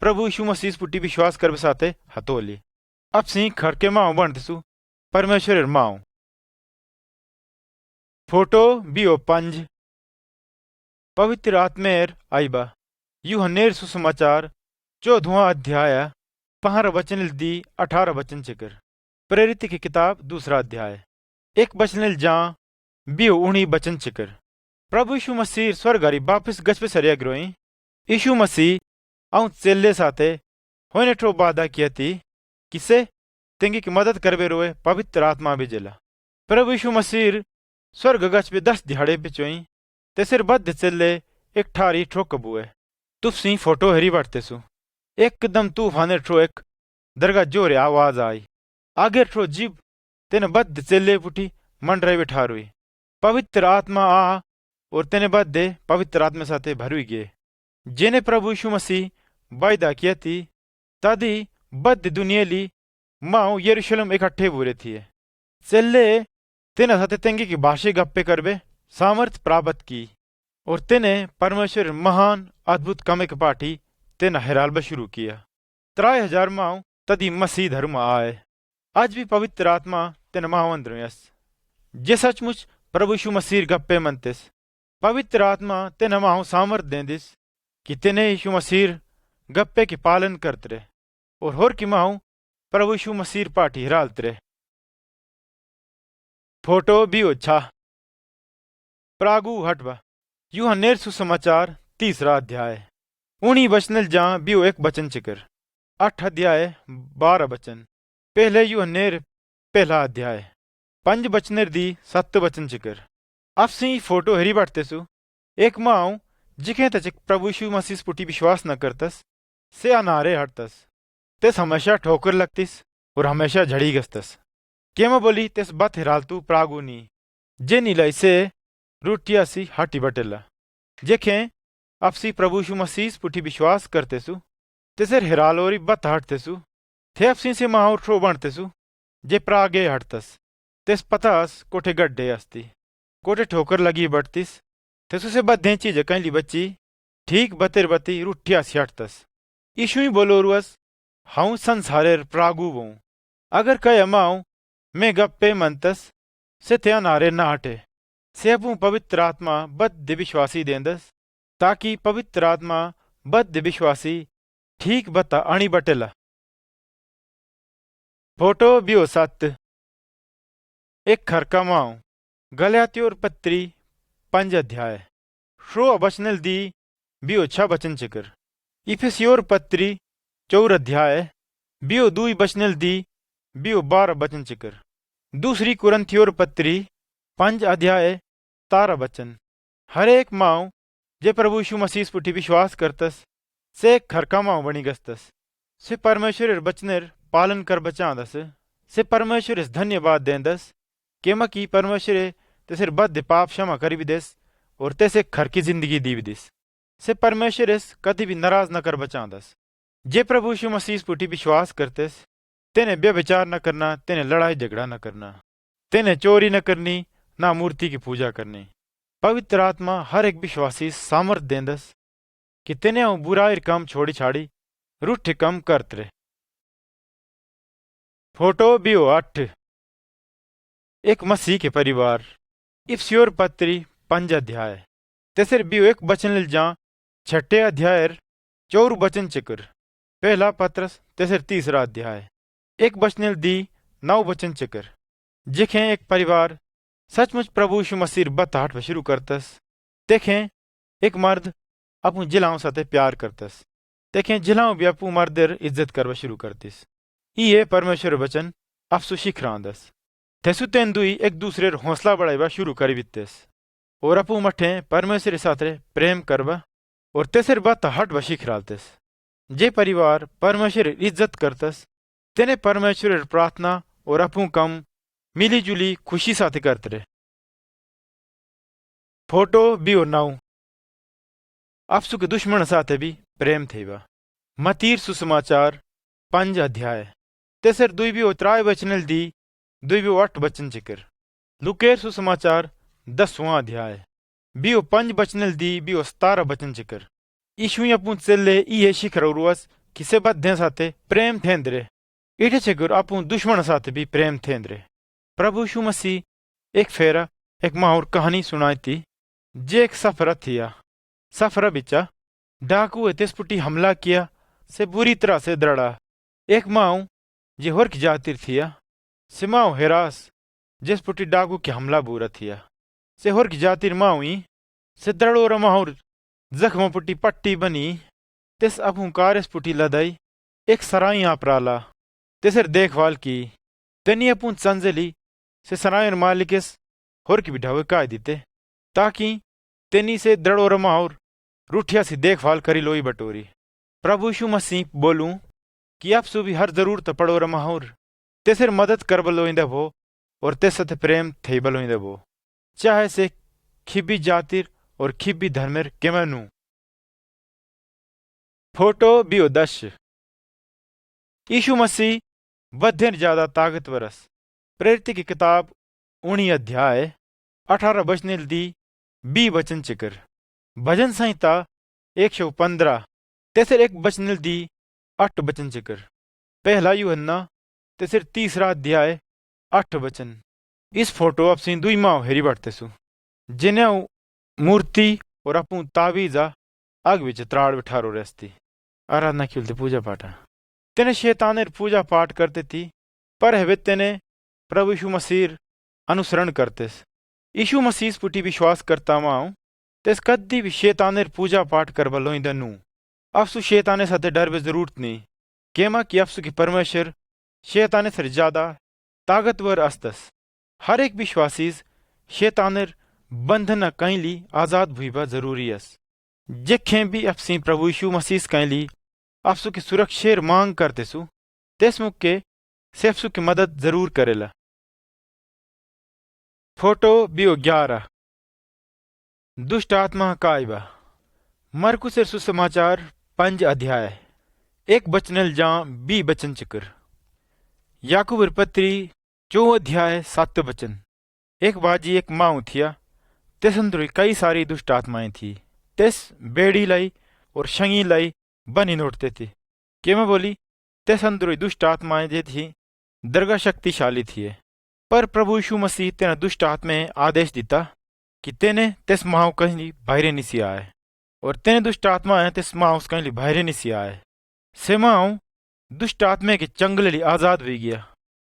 प्रभु यीशु मसीह पुटी विश्वास कर साथे हतोली। अब सी खड़के माओ बनतेसु परमेश्वर माओ। फोटो बियो 5 पवित्र आत्मेर आईबा यूहन्नेर सुसमाचार 14 अध्याय 15 वचन दी 18 वचन चिकर। प्रेरित की किताब 2 अध्याय 1 वचन जा बियो 19 वचन चिकर। प्रभु यीशु मसीह स्वर्गारी वापिस गच पे सरिया ग्रोई। यीशु मसीह आऊं चेले साथे होने ठो वादा किया थी किसे तेंगी की मदद करवे रोए पवित्र आत्मा भेजेला। प्रभु यीशु मसीह स्वर्ग गच पे 10 दिहाड़े बिचोई तेसर बद चेले एक ठारी ठो कबुए। तुफसी फोटो हरी बढ़तेसु एकदम तूफाने ठो एक दरगाह जोरे आवाज आई। आगे ठो जीव तेने बद चेले पुटी मंडराई बिठारुई। पवित्र आत्मा आ और तेने बदे पवित्र आत्मा साथे भरुई गए। जेने प्रभु यीशु मसीह वायदा किया थी तदी बद दुनिया ली माओ यरूशलेम इकट्ठे बुरे थिए। चेले तेने साथे तेंगे की भाषे गप्पे करबे सामर्थ प्राप्त की और तेने परमेश्वर महान अद्भुत कमे के पाठी तेना हेरालबा शुरू किया। 3000 माओ तदी मसीह धर्म आए। आज भी पवित्र आत्मा तेना महावंद्र यस जे सचमुच प्रभु यीशु मसीह गप्पे मनतेस। पवित्र आत्मा तेना माहो सामर्थ देंदिस कि तेने यीशु मसीह गप्पे के पालन करते रहे और होर की माहो प्रभु यीशु मसीह पाठी हिरालते रहे। फोटो भी अच्छा प्रागु हटवा यूहन्नेर सुसमाचार 3 अध्याय 19 वचन जा बियो 1 वचन चिकर। 8 अध्याय 12 वचन। पहले यूहन्नेर 1 अध्याय 5 वचनेर दी 7 वचन चिकर। अब सी फोटो हरी बाटतेसु एक माओ जिखे तचक प्रभु यीशु मसीह पुटी विश्वास न करतस से अनारे हटतस। तेस हमेशा ठोकर लगतिस और हमेशा झड़ी गस्तस। केमा बोली तेस बत हिरालतू प्रागु नी जे नीलाई से रूटिया सी हटी बटेला। जेखे अपसी प्रभु यीशु मसीह पुठी विश्वास करतेसु तेसर हिरालोरी बत हटतेसु थे अपसी से माहौर ठो बनतेसु जे प्रागे हटतस। तेस पतास कोठे गड्ढे अस्ती कोठे ठोकर लगी बटतिस तेसु से बद्धे चीज कैली बच्ची ठीक बतेर बती रूठिया सी हटतस। यीशु ही बोलो रुअस हाउ संसारेर प्रागु वो अगर कह अमाऊ मैं गप्पे मनतस से थे अनारे ना हटे से अपू पवित्र आत्मा बद्ध विश्वासी देंदस ताकि पवित्र आत्मा बद्ध विश्वासी ठीक बता अणी बटेला। फोटो बियो 7 एक खरका माओ गलातियोर पत्री 5 अध्याय 16 दी बियो 6 वचन चिकर। इफिसियोर पत्री 4 अध्याय बियो 2 दी बियो 12 वचन चिकर। दूसरी कुरंथियोर पत्री 5 अध्याय 17 वचन। हर एक माओ जे प्रभु यीशु मसीह पुठी विश्वास करतस से खरका माओ बनी गस्तस से परमेश्वर बचनेर पालन कर बचांदस से परमेश्वर धन्यवाद देंदस केमा की परमेश्वर तेसर बद पाप क्षमा करी भी देस और तेसे खर की जिंदगी दी भी दिस से परमेश्वर कभी भी नाराज न कर बचांदस। जे प्रभु यीशु मसीह पुटी विश्वास करतेस तेने व्यभिचार न करना, तेने लड़ाई झगड़ा न करना, तेने चोरी न करनी, ना मूर्ति की पूजा करनी। पवित्र आत्मा हर एक विश्वासी सामर्थ देंदस कि तेने बुराई काम छोड़ी छाड़ी रूठ कम करते। फोटो बियो 8 एक मसीह के परिवार इफ्सियोर पत्री 5 अध्याय तेसर बियो एक बचन लिल जा 6 अध्याय 4 बचन चिकर पहला पत्रस तेसर 3 अध्याय एक बचन दी 9 बचन चिकर जिखें एक परिवार सचमुच प्रभु यीशु मसीह बतहाट में शुरू करतस। देखें एक मर्द अपू जिलाओं साथे प्यार करतस, देखें जिलाओं भी अपू मर्दर इज्जत करवा शुरू करतिस। ये परमेश्वर वचन अफसु शिखरांदस थेसु तेन दुई एक दूसरे हौसला बढ़ावा शुरू कर बितेस और अपू मठे परमेश्वर साथे प्रेम करवा और तेसर बात हट व शिखरालतेस। जे परिवार परमेश्वर इज्जत करतस तेने परमेश्वर प्रार्थना और अपू कम मिली जुली खुशी साथे करते रहे। फोटो बियो 9 अफसु के दुश्मन साथे भी प्रेम थेवा मतीर सुसमाचार 5 अध्याय तेसर दुई भी त्राय वचनल दी 2 8 बचन चिकर लुकेर सुसमाचार 10वां अध्याय बियो 5 बचनल दी बियो 17 बचन चिकर यीशु अपू चले ये शिखर उरुवस किसे बद्धे साथे प्रेम थेंद्रे इठे चिकर अपू दुश्मन साथे भी प्रेम थेंद्रे। प्रभु यीशु मसीह एक फेरा एक माहौर कहानी सुनाई थी जे एक सफरा थिया सफरा बिचा डाकू तेसपुटी हमला किया से बुरी तरह से दड़ा एक माऊ जे होर की जातिर थिया से माऊ हेरास जिसपुटी डाकू के हमला बुरा थिया से होर की जातिर माऊई से दड़ो र माहौर जख्म पुटी पट्टी बनी तेस अपू कारेस पुटी लदाई एक सराई आपराला तेसर देखभाल की तेनी अपू चंजली से सरायर मालिकेस होर की भी ढावे काय दीते ताकि तेनी से दड़ो र माहौर रूठिया सी देखभाल करी लोई बटोरी। प्रभु यीशु मसीह बोलूं कि आप सु भी हर जरूरत पड़ो र माहौर तेसर मदद कर बलोइंदे वो और तेस साथे प्रेम थे बलोइंदे वो चाहे से खिबी जातिर और खिबी धर्मेर केमनु। फोटो बियो 10 यीशु मसीह बद्धेर ज्यादा ताकतवरस प्रेरित की किताब 19 अध्याय 18 बचन दी 20 बचन चिकर भजन संहिता 115 तेसर एक बचन दी 8 बचन चिकर पहला यूहन्ना तेसर 3 अध्याय 8 बचन। इस फोटो अब सी दुई माओ हेरी बढ़तेसु जिन्हें मूर्ति और अपू तावीजा आग विच त्राड़ बिठारो रेस्ती आराधना खेलते पूजा पाठा तेने शैतानेर पूजा पाठ करते थी पर हवे तेने प्रभु यीशु मसीह अनुसरण करतेस। यीशु मसीह पुटी विश्वास करता माओ तेस कद्दी भी शैतानेर पूजा पाठ कर बलोइंदा नू अफसु शैताने साथे डर बे जरूरत नहीं केमा कि अफसु की परमेश्वर शैताने से ज्यादा ताकतवर अस्तस। हर एक विश्वासी शैतानेर बंधन कैली आजाद भूबा जरूरी अस जेखें भी अफसी प्रभु यीशु मसीह कैली अफसु की सुरक्षेर मांग करतेसु तेस मुक्के से अफसु की मदद जरूर करेला। फोटो बियो 11 दुष्ट आत्मा कायबा मरकुसेर सुसमाचार 5 अध्याय एक बचनल जा 20 बचन चिकर याकूबर पत्री 4 अध्याय 7 बचन एक बाजी एक माऊ थिया तेस अंदर कई सारी दुष्ट आत्माएं थी तेस बेड़ी लाई और शंगी लाई बनी नोटते थे कि मैं बोली तेस अंदर दुष्ट आत्माएं जे थी दरगाह शक्तिशाली थी पर प्रभु यीशु मसीह तेना दुष्ट आत्माएं आदेश दिता कि तेने तेस माओ कहीं बाहरे निसी आए और तेने दुष्ट आत्मा तेस माओ कहीं बाहरे निसी आए से माओ दुष्ट आत्मा के चंगले आजाद हो गया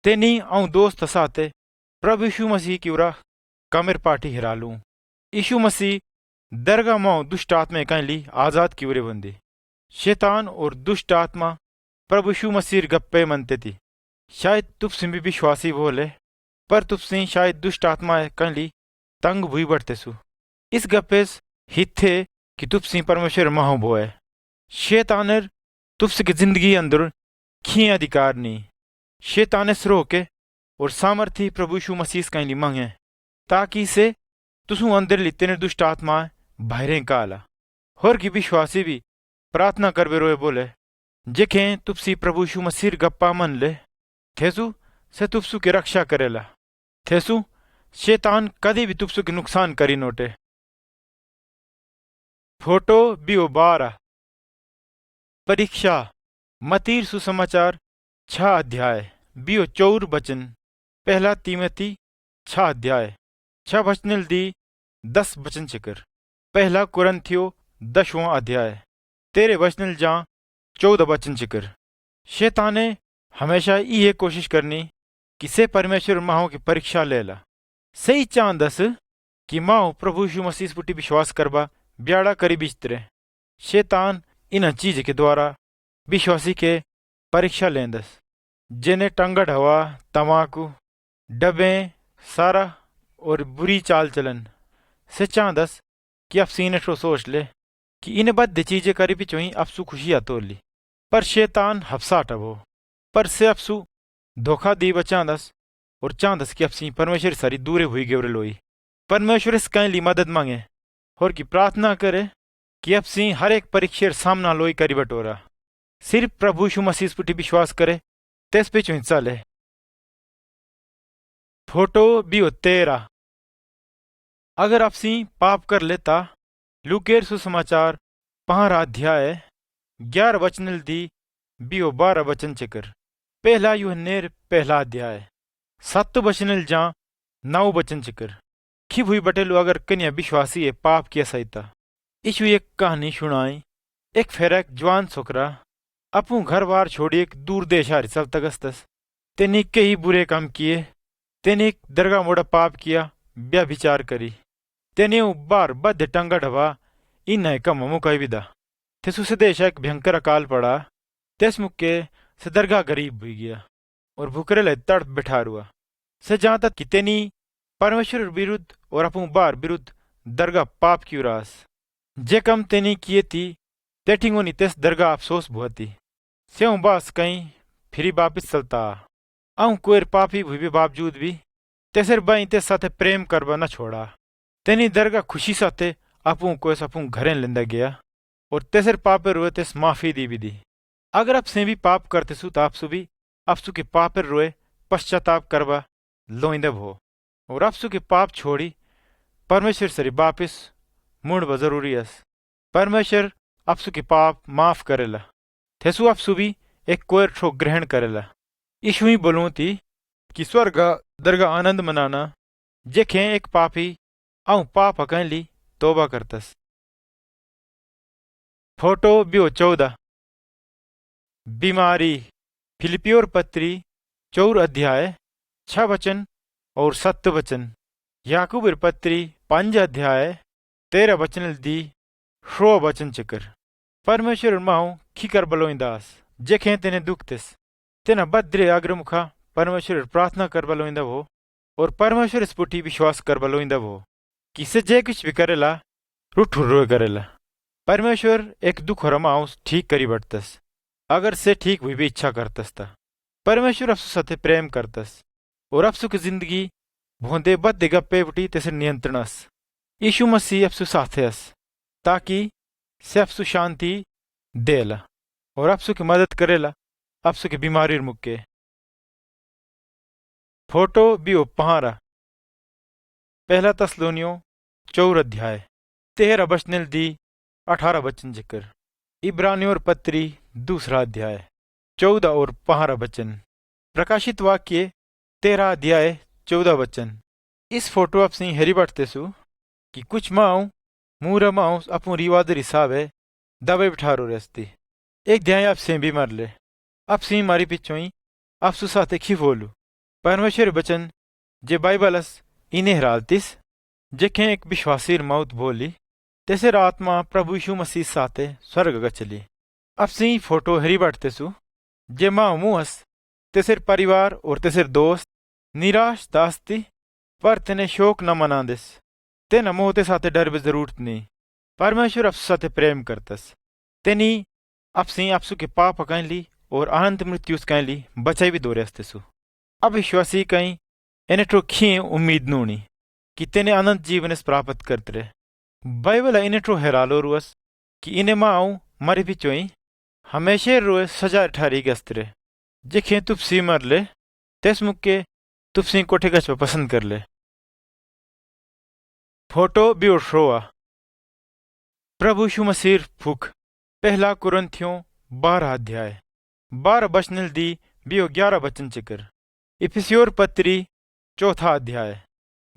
तेनी आऊं दोस्त साथे प्रभु यीशु मसीह की उरा कमेर पार्टी हिरा लूं। यीशु मसीह दरगाह माओ दुष्ट आत्मा कहीं आजाद की उरे बंदी शैतान और दुष्ट आत्मा प्रभु यीशु मसीह गप्पे मनते थी शायद तुपसे भी विश्वासी बोले पर तुपसे शायद दुष्ट आत्मा कहीं तंग भूई बढ़ते सु इस गप्पेस हिथे कि तुपसी परमेश्वर माहो बोए शैतानर तुपसे की जिंदगी अंदर खी अधिकार नहीं शैतान सरो के और सामर्थी प्रभु यीशु मसीह कहीं मांगे ताकि से तुसु अंदर ली तेने दुष्ट आत्मा बाहर काला होर की विश्वासी भी प्रार्थना करवे रोए बोले जेखे तुपसी प्रभु यीशु मसीह गप्पा मन ले थेसु से तुपसु की रक्षा करेला थेसु शैतान कदी भी तुपसु के नुकसान करी नोटे। फोटो बियो 12 परीक्षा मतीर सुसमाचार 6 अध्याय बियो 4 वचन पहला तीमती 6 अध्याय 6 वचन दी 10 वचन चिकर पहला कुरंथियो 10वां अध्याय 13 वचन जा 14 वचन चिकर। शैतान ने हमेशा ये कोशिश करनी कि से परमेश्वर माहो की परीक्षा लेला सही चांदस कि माओ प्रभु यीशु मसीह पुटी विश्वास करबा ब्याड़ा करी बिस्तरे शैतान इन चीज के द्वारा विश्वासी के परीक्षा लेंदस जिन्हें टंगड़ हवा तमाकू डबे सारा और बुरी चाल चलन से चांदस कि आप सीने को सोच ले कि इन बद चीजें करी भी चोही आपसु खुशियां तोली पर शैतान हफ्सा टबो पर से आपसु धोखा दी बचांदस और चांदस की आपसी परमेश्वर सारी दूरे हुई गेवरे लोई परमेश्वर इस कहीं ली मदद मांगे और की प्रार्थना करे कि अब सी हर एक परीक्षेर सामना लोई करी बटोरा सिर्फ प्रभु यीशु मसीह पुटी विश्वास करे तेस पे चुन चले। फोटो बियो 13 अगर आप सी पाप कर लेता लुकेर सुसमाचार 15 अध्याय 11 वचन दी बियो 12 वचन चकर पहला यूहन्नेर पहला अध्याय 7 वचन जा 9 वचन चकर खिब हुई बटेलू अगर कन्या विश्वासी है पाप किया सहिता इशु एक कहानी सुनाई एक फेर एक जवान छोकरा अपू घर बार छोड़ी एक दूर देश हारी चलता गस्तस तेने कई बुरे काम किए तेने एक दरगाह मोड़ा पाप किया ब्या विचार करी तेने बार बद टंगा ढवा इन नए कम मुकाई विदा तेसु से देश एक भयंकर अकाल पड़ा तेस मुक्के से दरगाह गरीब हुई गया और भूखरे ले तड़प बैठा रुआ से जहां तक कि तेनी परमेश्वर विरुद्ध और अपू बार विरुद्ध दरगाह पाप की उरास जे कम तेनी किए थी तेठिंगोनी तेस दरगाह अफसोस भुआती स्यों बास कहीं फिरी वापिस चलता आऊं कोयर पापी हुई बावजूद भी तेसर बाई तेस साथे प्रेम करवा न छोड़ा तेनी दरगाह खुशी साथे अपू को अपू घरें लेंदा गया और तेसर पापर रोए तेस माफी दी भी दी अगर आप से भी पाप करते सु तो आपसु भी आपसु के पापर रोए पश्चाताप करवा लोइंदब हो और आपसु के पाप छोड़ी परमेश्वर सरी वापिस मुड़ जरूरी है परमेश्वर आपसु के पाप माफ करेला थेसु आपसु भी एक कोयर ठो ग्रहण करेला यीशु ही बोलूं थी कि स्वर्ग दरगाह आनंद मनाना जेखे एक पापी आऊं पाप हकन ली तोबा करतस। फोटो बियो 14 बीमारी फिलिपियोर पत्री 4 अध्याय 6 वचन और 7 वचन याकूबर पत्री 5 अध्याय 13 वचन दी 6 वचन चकर परमेश्वर माऊ खीकर बलोइंदास जेखे तेने दुखतेस तेना बद्रे अग्रमुखा परमेश्वर प्रार्थना कर बलोइंदा हो और परमेश्वर स्पुटी विश्वास कर बलोइंदा हो किसे जे कुछ भी करेला रूठ रोए करेला परमेश्वर एक दुख और माउस ठीक करी बटतस अगर से ठीक हुई भी इच्छा करतस ता परमेश्वर अफसु साथे प्रेम करतस और अफसु की जिंदगी भोंदे बद गप्पे बुटी तेसे नियंत्रणस यीशु मसीह अफसु साथे अस ताकि से अफसु शांति देला और अफसु की मदद करेला अफसु की बीमारी मुक्के। फोटो बियो 15 पहला तसलोनियो 4 अध्याय 13 वचन दी 18 वचन जिक्र इब्रानियों पत्री 2 अध्याय 14 और 15 वचन प्रकाशित वाक्य 13 अध्याय 14 वचन। इस फोटो आप सी हेरी बाटते सु कि कुछ माऊ मूरा माऊ अपू रिवाद हिसाब है दबे बिठारो रेस्ती एक ध्यान आप से भी मर ले अब सी मारी पिछोई आप सुसाते खी बोलू परमेश्वर बचन जे बाइबलस इन्हें हरालतिस जेखे एक विश्वासीर मौत बोली तेसर आत्मा प्रभु यीशु मसीह साथे स्वर्ग गचली अब सी फोटो हरी बाटते सु जे माँ मुहस तेसर परिवार और तेसर दोस्त निराश दास्ती पर तेने शोक न मना दिस तेना मोहते साथे डर भी जरूरत नहीं परमेश्वर अफसु साथे प्रेम करतस तेनी अपसी आपसु के पाप हकन ली और अनंत मृत्यु कैली बचाई भी दौरे असतेसु। अविश्वासी कहीं इनेठो खी उम्मीद नूनी कि तेने अनंत जीवन प्राप्त करते रहे। बाइबल इनेठो हेरालो रुअस कि इने माऊ मरे भी चोई हमेशा रोए सजा ठारी गस्ते जेखे तुपसी मर ले तेस मुक्के तुपसी कोठे गच पसंद कर ले। फोटो ब्यूट्रोआ प्रभु यीशु मसीह फुक पहला कुरिन्थियों 12 अध्याय 12 बचन दी बियो 11 बचन चिकर। इफिसियोर पत्री 4 अध्याय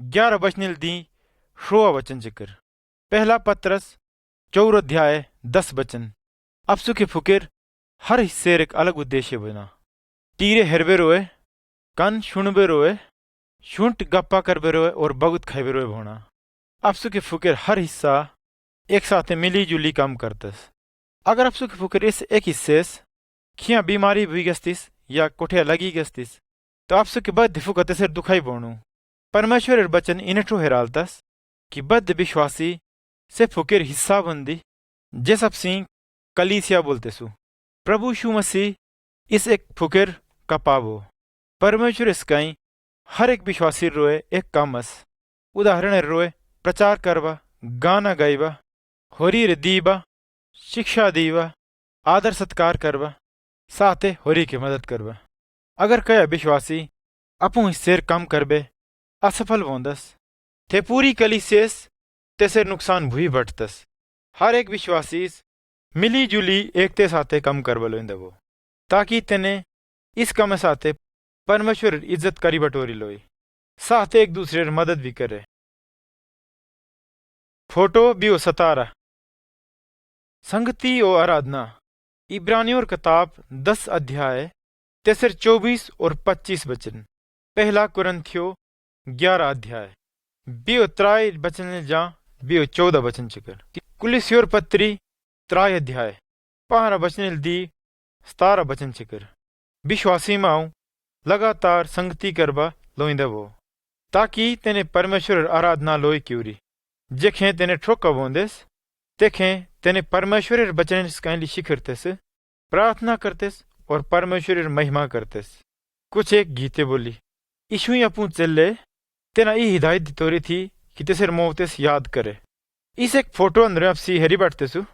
11 बचन दी 16 वचन चिकर। पहला पत्रस 4 अध्याय 10 बचन। अफसु के फुकिर हर हिस्से एक अलग उद्देश्य बना। टीरे हेरबे रोए, कन शुणबे रोए, शुंट गप्पा करबे रोए और बगुत खाइबे रोए भोना। अफसु के फुकिर हर हिस्सा एक साथ मिली जुली काम करतस। अगर अफसु के फुकिर इस एक हिस्से खिया बीमारी भी गस्तिस या कोठे लगी गस्तिस तो अफसु के बद फुकते से दुखाई बोणु। परमेश्वर बचन इनेठो हेरालतस कि बद विश्वासी से फुकिर हिस्सा बंदी जे सब सिंह कलीसिया बोलतेसु। प्रभु यीशु मसीह इस एक फुकिर का पावो। परमेश्वर इसकाई हर एक विश्वासी रोए एक कामस। उदाहरण रोए प्रचार करवा, गाना गाइबा, होरी रे दीबा, शिक्षा दीवा, आदर सत्कार करवा, साथे होरी की मदद करवा। अगर कया विश्वासी अपू हिस्सेर कम करबे असफल होंदस थे पूरी कलीसियस तेसे नुकसान भुई बटतस। हर एक विश्वासी मिली जुली एकते साथे कम करबलो इंदवो ताकि तेने इस कम साथे परमेश्वर इज्जत करी बटोरी लोई, साथे एक दूसरे मदद भी करे। फोटो बियो 17 संगति और आराधना। इब्रानियों किताब 10 अध्याय 24 और 25 वचन। पहला कुरिन्थियों 11 अध्याय बियो 3 वचन जा बियो 14 वचन चिकर। कुलिसियोर पत्री 3 अध्याय 15 वचन दी 17 वचन चिकर। विश्वासी माऊ लगातार संगति करबा लोइंदवो ताकि तेने परमेश्वर आराधना लोई क्यूरी। जेखें तेने ठोका बोंदेस तेखें तेने परमेश्वर बचन कैली शिखरतेस, प्रार्थना करतेस और परमेश्वर महिमा करतेस। कुछ एक गीते बोली यीशु अपू चले तेना ई हिदायत दितोरी थी कि तेसर मोहतेस याद करे। इस एक फोटो अंदर आपसी हेरी बाटतेसु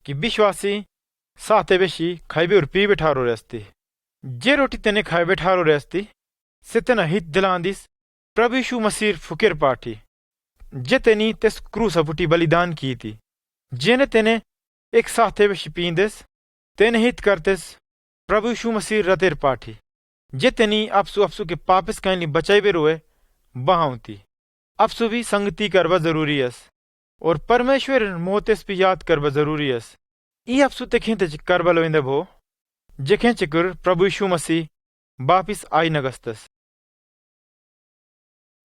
कि विश्वासी साथे बेशी खाइबे और पी बैठारो रेस्ती। जे रोटी तेने खाए बैठारो रेस्ती से तेना हित दिलांदिस प्रभु यीशु मसीह फुकेर पाठी जे तेनी तेस क्रूस अपुटी बलिदान की थी। जेने तेने एक साथे बेशी पींदेस तेने हित करतेस प्रभु यीशु मसीह रतेर पाठी जे तेनी अपसु अपसु के पापिस कैली बचाइबे रोए बहाउती। अपसु भी संगति करवा जरूरी है और परमेश्वर मोहतेस भी याद करवा जरूरी है। ई अपसु तेखें ते करवा लोइंदे भो जेखें चिकर प्रभु यीशु मसीह वापिस आई नगस्तस।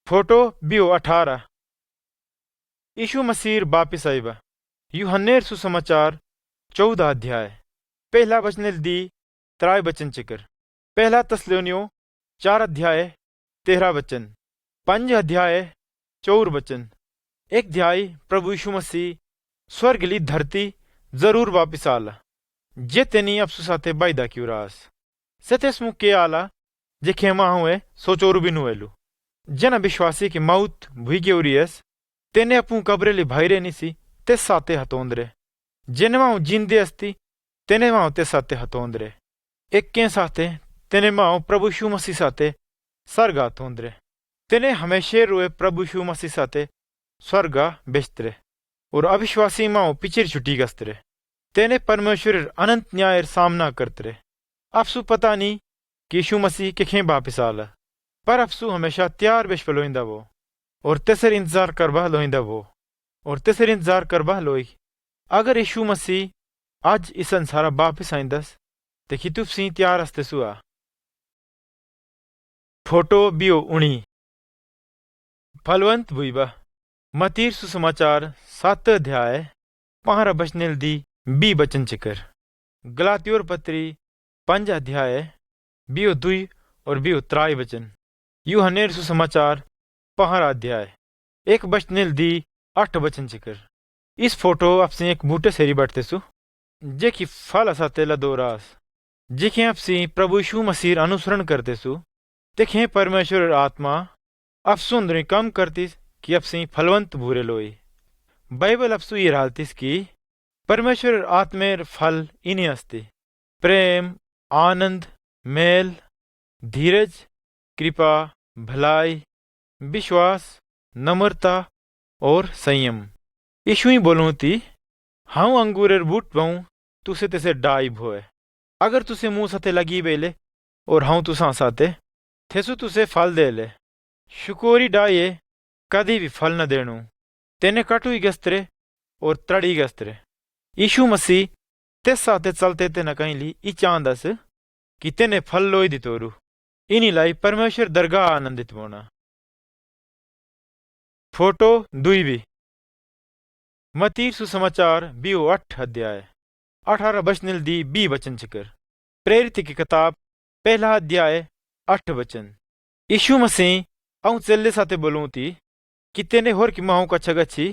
फोटो बियो 18 यीशु मसीह वापिस आईबा। यूहन्नेर सुसमाचार 14 अध्याय पहला वचन दी 3 वचन चिकर। पहला तस्सलुनियों 4 अध्याय 13 वचन। 5 अध्याय 4 वचन। एक अध्याय प्रभु यीशु मसीह स्वर्ग ली धरती जरूर वापिस आला जे तेनी अपसु साथे बायदा क्यों रास सतेस मुके आला जे खेमा हुए सोचोरु बिनु एलु। जना विश्वासी की मौत भुई उरियस तेने अपू कब्रे ली भाईरे निसी ते साथे हतोंदरे। जेने माऊ जिंदे अस्ती तेने माऊ ते साथे हतोंदरे। एक के साथे तेने माऊ प्रभु यीशु मसीह साथे स्वर्ग हतोंदरे। तेने हमेशा रोए प्रभु यीशु मसीह साथे स्वर्गा बेचतरे और अविश्वासी माऊ पिछेर छुट्टी गस्तरे। तेने परमेश्वर अनंत न्याय सामना करतरे। अफसु पता नहीं कि यीशु मसीह के खे वापिस आला पर अफसु हमेशा तैयार बेश लोइंदा वो और तेसर इंतजार करबा लोइंदा वो और तेसर इंतजार करबा लोई। अगर यीशु मसीह आज इस संसारा वापिस आइंदस ते खितुब सी तैयार हस्ते सुआ। फोटो बियो 19 फलवंत भुईबा। मतीर सुसमाचार 7 अध्याय 15 वचन दी 20 वचन चिकर। गलातियोर पत्री 5 अध्याय बियो 2 और बियो 3 वचन। यूहन्नेर सुसमाचार 15 अध्याय 1 वचन दी 8 वचन चिकर। इस फोटो आपसे एक बूटे सेरी बैठते सु जे की फल असाते ला दो रास जिखे आपसी प्रभु यीशु मसीह अनुसरण करते सु तिखे परमेश्वर आत्मा अफसुंदरी कम करतीस कि आपसी फलवंत भूरे लोई। बाइबल अफसु ये हालतीस कि परमेश्वर आत्मेर फल इन्हीं अस्ति प्रेम, आनंद, मेल, धीरज, कृपा, भलाई, विश्वास, नम्रता और संयम। यीशु ही बोलूं ती हाउ अंगूरेर बूट पाऊं तुसे तेसे डाई भोए। अगर तुसे मुंह साथे लगी बेले और हाउ तुसा साथे थेसु तुसे फल दे ले। शुकोरी डाये कदी भी फल न देणु तेने कटुई गस्तरे और तड़ी गस्तरे। यीशु मसीह तेस साथे चलते ते न कहीं ली ई चांदस कि तेने फल लोई दी तोरू इनी लाई परमेश्वर दरगाह आनंदित होना। फोटो दुई भी मतीर सुसमाचार बियो 8 अध्याय 18 बचनिल दी 20 वचन छिकर। प्रेरित की किताब पहला अध्याय 8 वचन। यीशु मसीह अऊं चेल्ले साथे बोलूं ती कि तेने होर की माहू का छगच्छी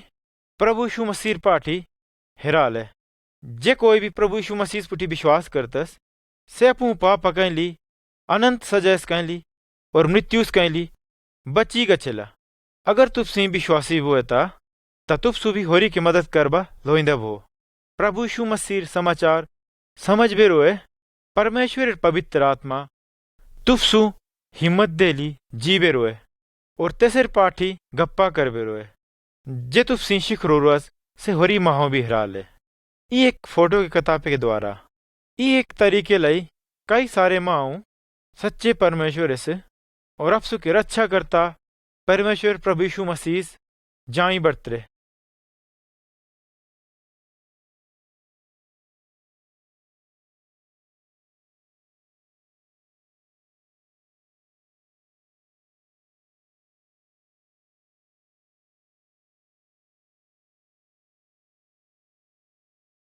प्रभु यीशु मसीह पाठी हेराले। जे कोई भी प्रभु यीशु मसीह पुठी विश्वास करतस से अपू पाप कहीं ली अनंत सजैस कहीं ली और मृत्युस कहीं ली बची गचेला। अगर तुपसी विश्वासी वो ता तुपसु भी होरी की मदद करबा लोइंदा भो। प्रभु यीशु मसीह समाचार समझ बे रोए परमेश्वर पवित्र आत्मा तुपसु हिम्मत देली जीवे रोए और तेसर पाठी गप्पा करबे रोए जे तुपसी शिखरो रोस से होरी माहो भी हरा ले। ई एक फोटो की किताब के द्वारा ई एक तरीके लाई कई सारे माओ सच्चे परमेश्वर से और अफसु की रक्षा करता परमेश्वर प्रभु यीशु मसीह जाई बरतरे